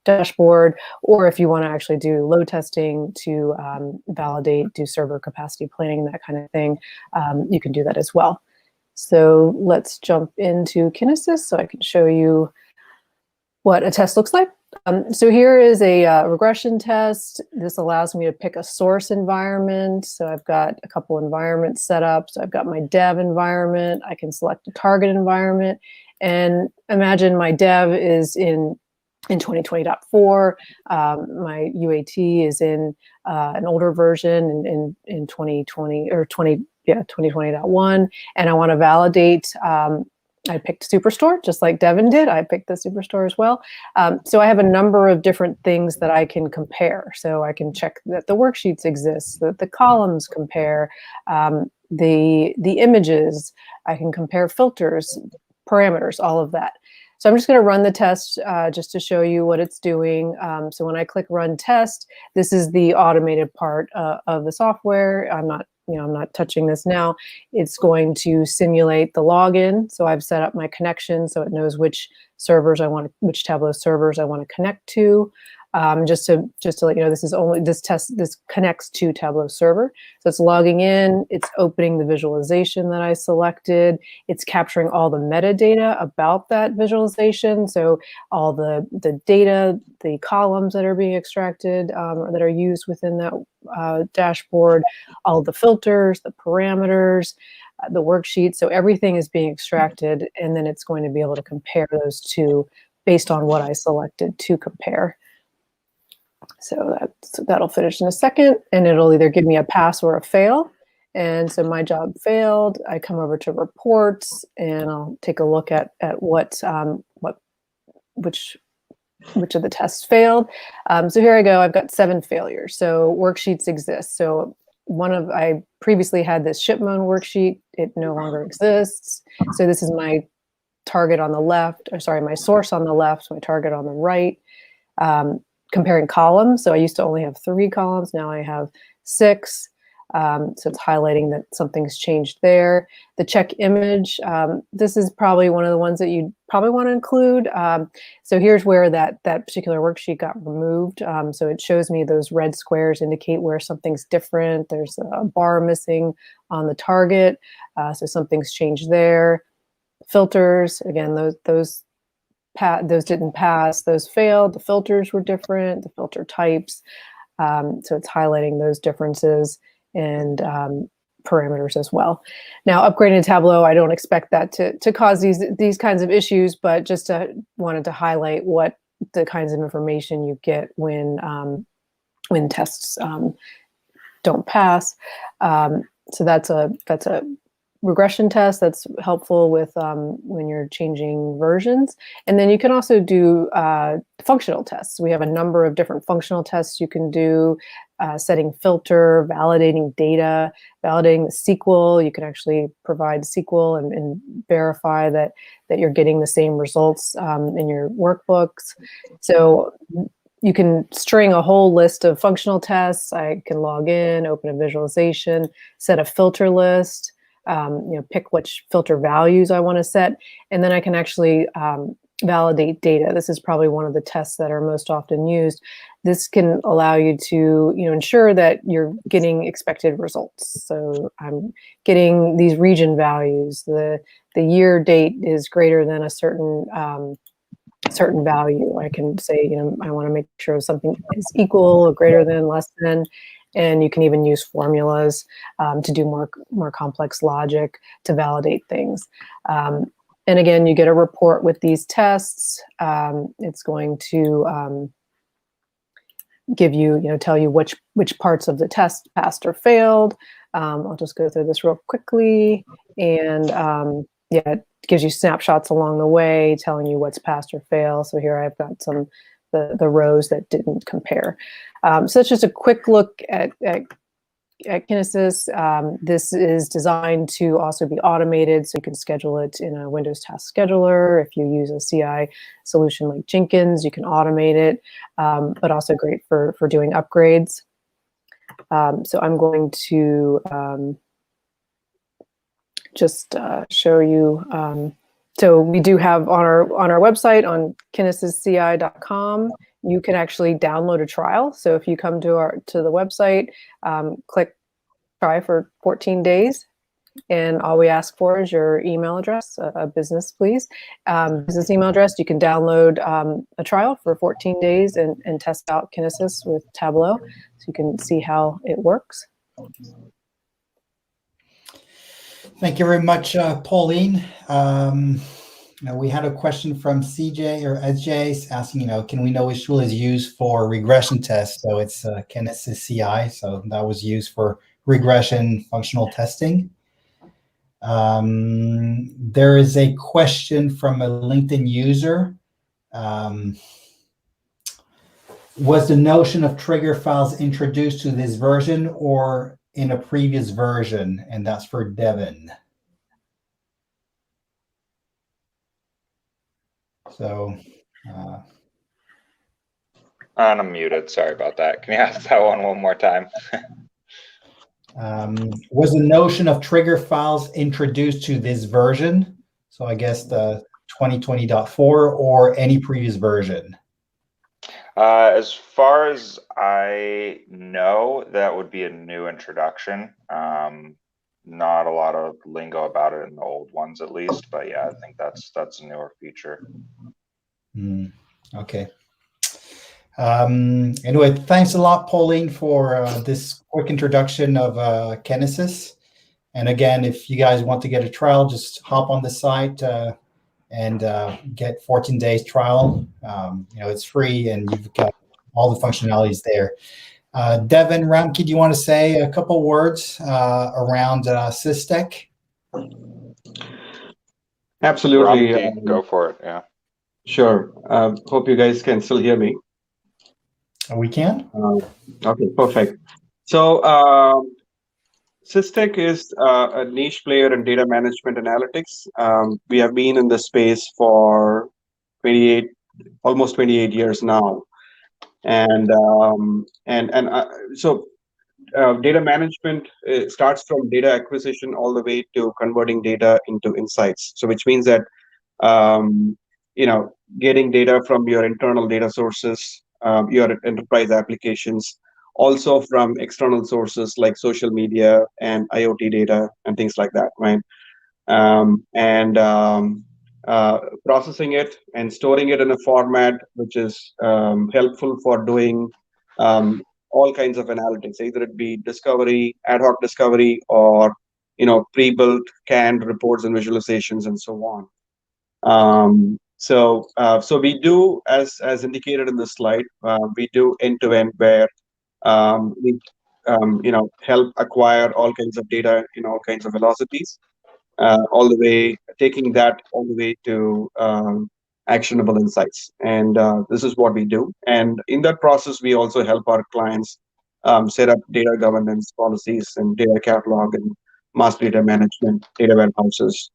dashboard, or if you want to actually do load testing to validate, do server capacity planning, that kind of thing, you can do that as well. So let's jump into Kinesis so I can show you what a test looks like. So here is a regression test. This allows me to pick a source environment. So I've got a couple environments set up. So I've got my dev environment. I can select a target environment, and imagine my dev is in 2020.4. My UAT is in an older version in 2020 or 2020.1, and I want to validate. I picked Superstore, just like Devin did. I picked the Superstore as well. So I have a number of different things that I can compare. So I can check that the worksheets exist, that the columns compare, the images. I can compare filters, parameters, all of that. So I'm just going to run the test just to show you what it's doing. So when I click Run Test, this is the automated part of the software. I'm not touching this now. It's going to simulate the login. So I've set up my connection so it knows which which Tableau servers I want to connect to. Just to let you know, this connects to Tableau server. So it's logging in, it's opening the visualization that I selected, it's capturing all the metadata about that visualization. So all the data, the columns that are being extracted, that are used within that dashboard, all the filters, the parameters, the worksheet. So everything is being extracted, and then it's going to be able to compare those two based on what I selected to compare. So that'll finish in a second, and it'll either give me a pass or a fail. And so my job failed. I come over to reports, and I'll take a look at which of the tests failed. So here I go. I've got 7 failures. So worksheets exist. So I previously had this shipment worksheet. It no longer exists. So this is my target on the left, or sorry, my source on the left, my target on the right. Comparing columns. So I used to only have 3 columns. Now I have 6. So it's highlighting that something's changed there. The check image, this is probably one of the ones that you probably want to include. So here's where that particular worksheet got removed. So it shows me those red squares indicate where something's different. There's a bar missing on the target. So something's changed there. Filters, again, those didn't pass, those failed, the filters were different, the filter types. So it's highlighting those differences, and parameters as well. Now, upgrading to Tableau, I don't expect that to cause these kinds of issues, but just wanted to highlight what the kinds of information you get when tests don't pass. So that's a regression test that's helpful with when you're changing versions. And then you can also do functional tests. We have a number of different functional tests you can do, setting filter, validating data, validating the SQL. You can actually provide SQL and verify that you're getting the same results in your workbooks. So you can string a whole list of functional tests. I can log in, open a visualization, set a filter list, pick which filter values I want to set, and then I can actually validate data. This is probably one of the tests that are most often used. This can allow you to ensure that you're getting expected results. So I'm getting these region values. The year date is greater than a certain value. I can say, I want to make sure something is equal or greater than, less than. And you can even use formulas to do more complex logic to validate things. And again, you get a report with these tests. It's going to give you, tell you which parts of the test passed or failed. I'll just go through this real quickly. And it gives you snapshots along the way, telling you what's passed or failed. So here I've got the rows that didn't compare. So it's just a quick look at at Kinesis, this is designed to also be automated, so you can schedule it in a Windows Task Scheduler. If you use a CI solution like Jenkins, you can automate it, but also great for doing upgrades. So I'm going to just show you. So we do have on our website on Kinesis-CI.com, you can actually download a trial. So if you come to the website, click try for 14 days, and all we ask for is your email address, a business, please, business email address. You can download a trial for 14 days and test out Kinesis with Tableau, so you can see how it works. Thank you very much, Pauline. We had a question from CJ or SJ asking, can we know which tool is used for regression tests? So it's Kinesis-CI. So that was used for regression functional testing. There is a question from a LinkedIn user. Was the notion of trigger files introduced to this version or in a previous version? And that's for Devin. So, I'm muted. Sorry about that. Can you ask that one more time? Was the notion of trigger files introduced to this version? So I guess the 2020.4 or any previous version? As far as I know, that would be a new introduction. Not a lot of lingo about it in the old ones, at least. But yeah, I think that's a newer feature. Okay. Anyway, thanks a lot, Pauline, for this quick introduction of Kinesis. And again, if you guys want to get a trial, just hop on the site and get 14 days trial. It's free and you've got all the functionalities there. Devin, Ramki, do you want to say a couple words around Systech? Absolutely. Ramki, go for it. Yeah. Sure. Hope you guys can still hear me. We can. Okay, perfect. So Systech is a niche player in data management analytics. We have been in the space for almost 28 years now, and so data management starts from data acquisition all the way to converting data into insights. So which means that getting data from your internal data sources, your enterprise applications, also from external sources like social media and IoT data and things like that, right? Processing it and storing it in a format which is helpful for doing all kinds of analytics, either it be discovery, ad hoc discovery, or pre-built canned reports and visualizations and so on. So we do, as indicated in the slide, we do end-to-end, where we help acquire all kinds of data in all kinds of velocities, all the way taking that all the way to actionable insights. And this is what we do. And in that process, we also help our clients set up data governance policies and data catalog and master data management, data warehouses.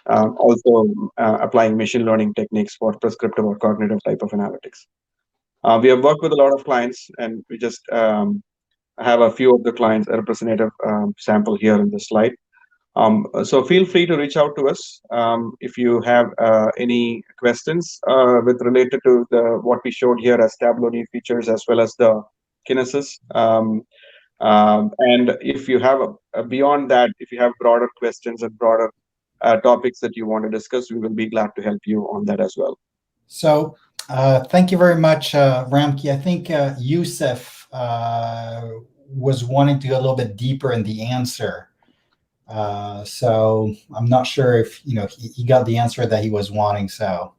Also applying machine learning techniques for prescriptive or cognitive type of analytics. We have worked with a lot of clients, and we just have a few of the clients, a representative sample here in the slide. So feel free to reach out to us if you have any questions related to what we showed here as Tableau new features, as well as the Kinesis. And if you have beyond that, if you have broader questions and broader topics that you want to discuss, we will be glad to help you on that as well. So thank you very much, Ramki. I think Yusuf was wanting to go a little bit deeper in the answer. So I'm not sure if he got the answer that he was wanting. So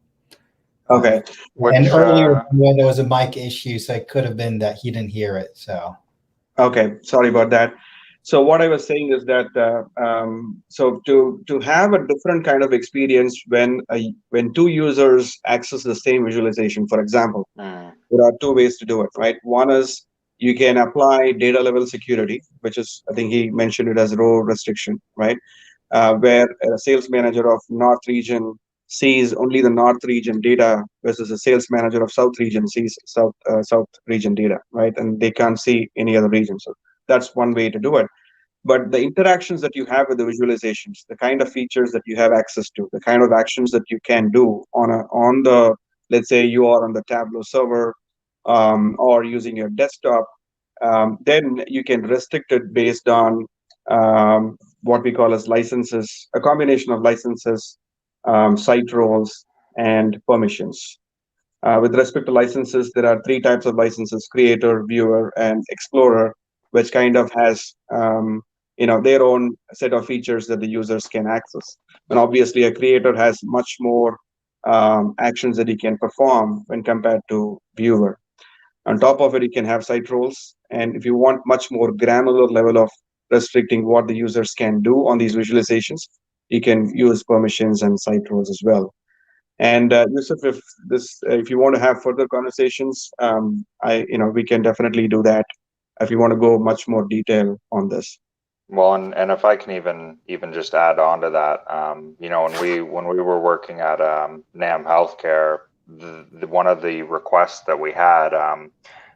okay. And earlier there was a mic issue, so it could have been that he didn't hear it. So okay, sorry about that. So what I was saying is that so to have a different kind of experience when two users access the same visualization, for example, there are two ways to do it, right? One is You can apply data level security, which is, I think he mentioned it as row restriction, right? Where a sales manager of North region sees only the North region data versus a sales manager of South region sees South region data, right? And they can't see any other region. So that's one way to do it. But the interactions that you have with the visualizations, the kind of features that you have access to, the kind of actions that you can do on the, let's say you are on the Tableau server, or using your desktop, then you can restrict it based on what we call as licenses, a combination of licenses, site roles, and permissions. With respect to licenses, there are three types of licenses: creator, viewer, and explorer, which kind of has their own set of features that the users can access. And obviously, a creator has much more actions that he can perform when compared to viewer. On top of it, you can have site roles. And if you want much more granular level of restricting what the users can do on these visualizations, you can use permissions and site roles as well. And Yusuf, if you want to have further conversations, we can definitely do that if you want to go much more detail on this. Well, and if I can even just add on to that, when we were working at NAM Healthcare, one of the requests that we had,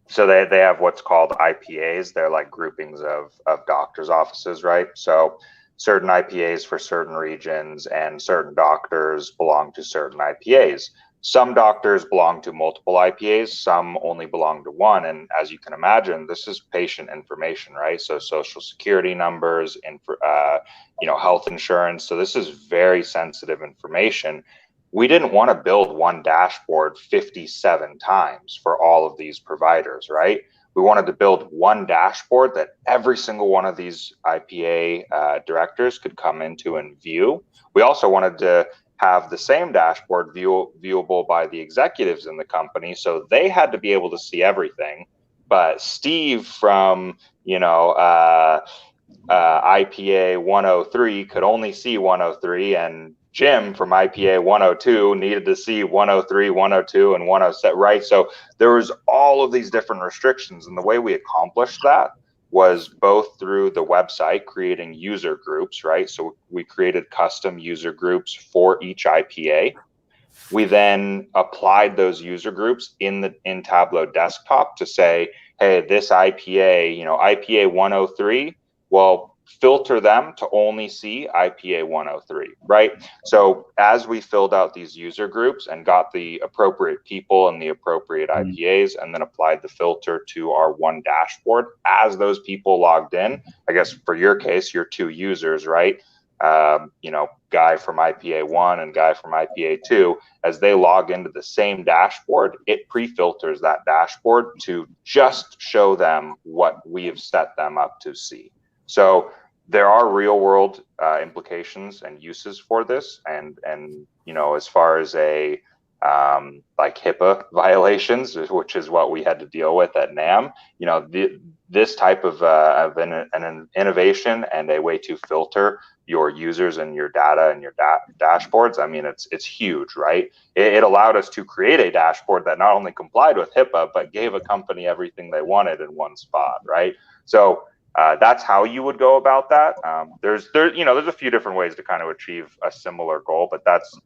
so they have what's called IPAs. They're like groupings of doctors' offices, right? So certain IPAs for certain regions, and certain doctors belong to certain IPAs. Some doctors belong to multiple IPAs, some only belong to one. And as you can imagine, this is patient information, right? So social security numbers, health insurance. So this is very sensitive information. We didn't want to build one dashboard 57 times for all of these providers, right? We wanted to build one dashboard that every single one of these IPA directors could come into and view. We also wanted to have the same dashboard viewable by the executives in the company, so they had to be able to see everything. But Steve from IPA 103 could only see 103, and Jim from IPA 102 needed to see 103, 102, and 107, right? So there was all of these different restrictions, and the way we accomplished that was both through the website, creating user groups, right? So we created custom user groups for each IPA. We then applied those user groups in Tableau desktop to say, hey, this IPA, IPA 103, well, filter them to only see IPA 103, right? So as we filled out these user groups and got the appropriate people and the appropriate IPAs, and then applied the filter to our one dashboard, as those people logged in, I guess for your case, your two users, right? Guy from IPA 1 and guy from IPA 2, as they log into the same dashboard, it pre-filters that dashboard to just show them what we have set them up to see. So there are real world implications and uses for this, and as far as like HIPAA violations, which is what we had to deal with at NAM, this type of an innovation and a way to filter your users and your data and your dashboards, I mean, it's huge, right? It allowed us to create a dashboard that not only complied with HIPAA, but gave a company everything they wanted in one spot, right? So that's how you would go about that. There's a few different ways to kind of achieve a similar goal, but that's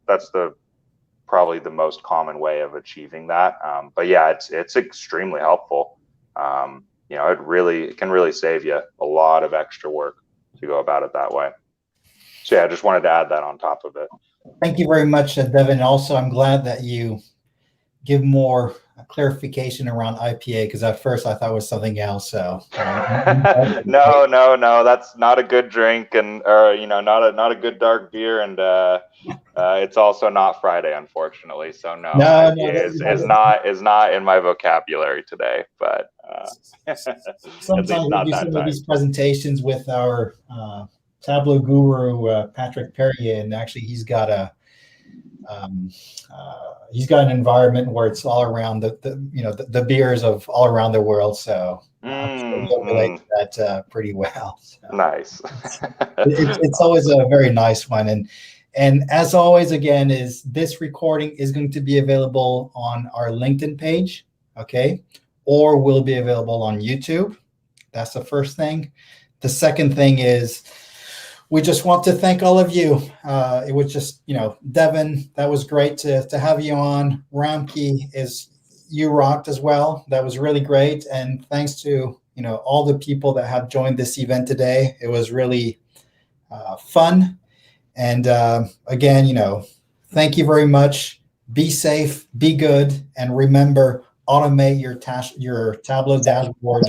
probably the most common way of achieving that. But yeah, it's extremely helpful. It can really save you a lot of extra work to go about it that way. So yeah, I just wanted to add that on top of it. Thank you very much, Devin. Also, I'm glad that you give more clarification around IPA, because at first I thought it was something else. So no, that's not a good drink, and not a good dark beer, and it's also not Friday, unfortunately. So IPA is not in my vocabulary today. But sometimes we do some of these presentations with our Tableau guru Patrick Perrier, and actually he's got an environment where it's all around the beers of all around the world. So I'm sure you'll relate to that pretty well. So nice. it's always a very nice one. And as always, again, this recording is going to be available on our LinkedIn page, okay? or will be available on YouTube. That's the first thing. The second thing is we just want to thank all of you. It was just, Devin, that was great to have you on. Ramki, you rocked as well. That was really great. And thanks to, all the people that have joined this event today. It was really fun. And again, thank you very much. Be safe, be good, and remember, automate your Tableau dashboard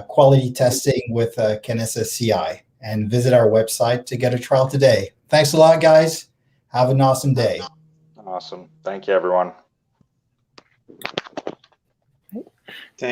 quality testing with Kinesis-CI, and visit our website to get a trial today. Thanks a lot, guys. Have an awesome day. Awesome. Thank you, everyone.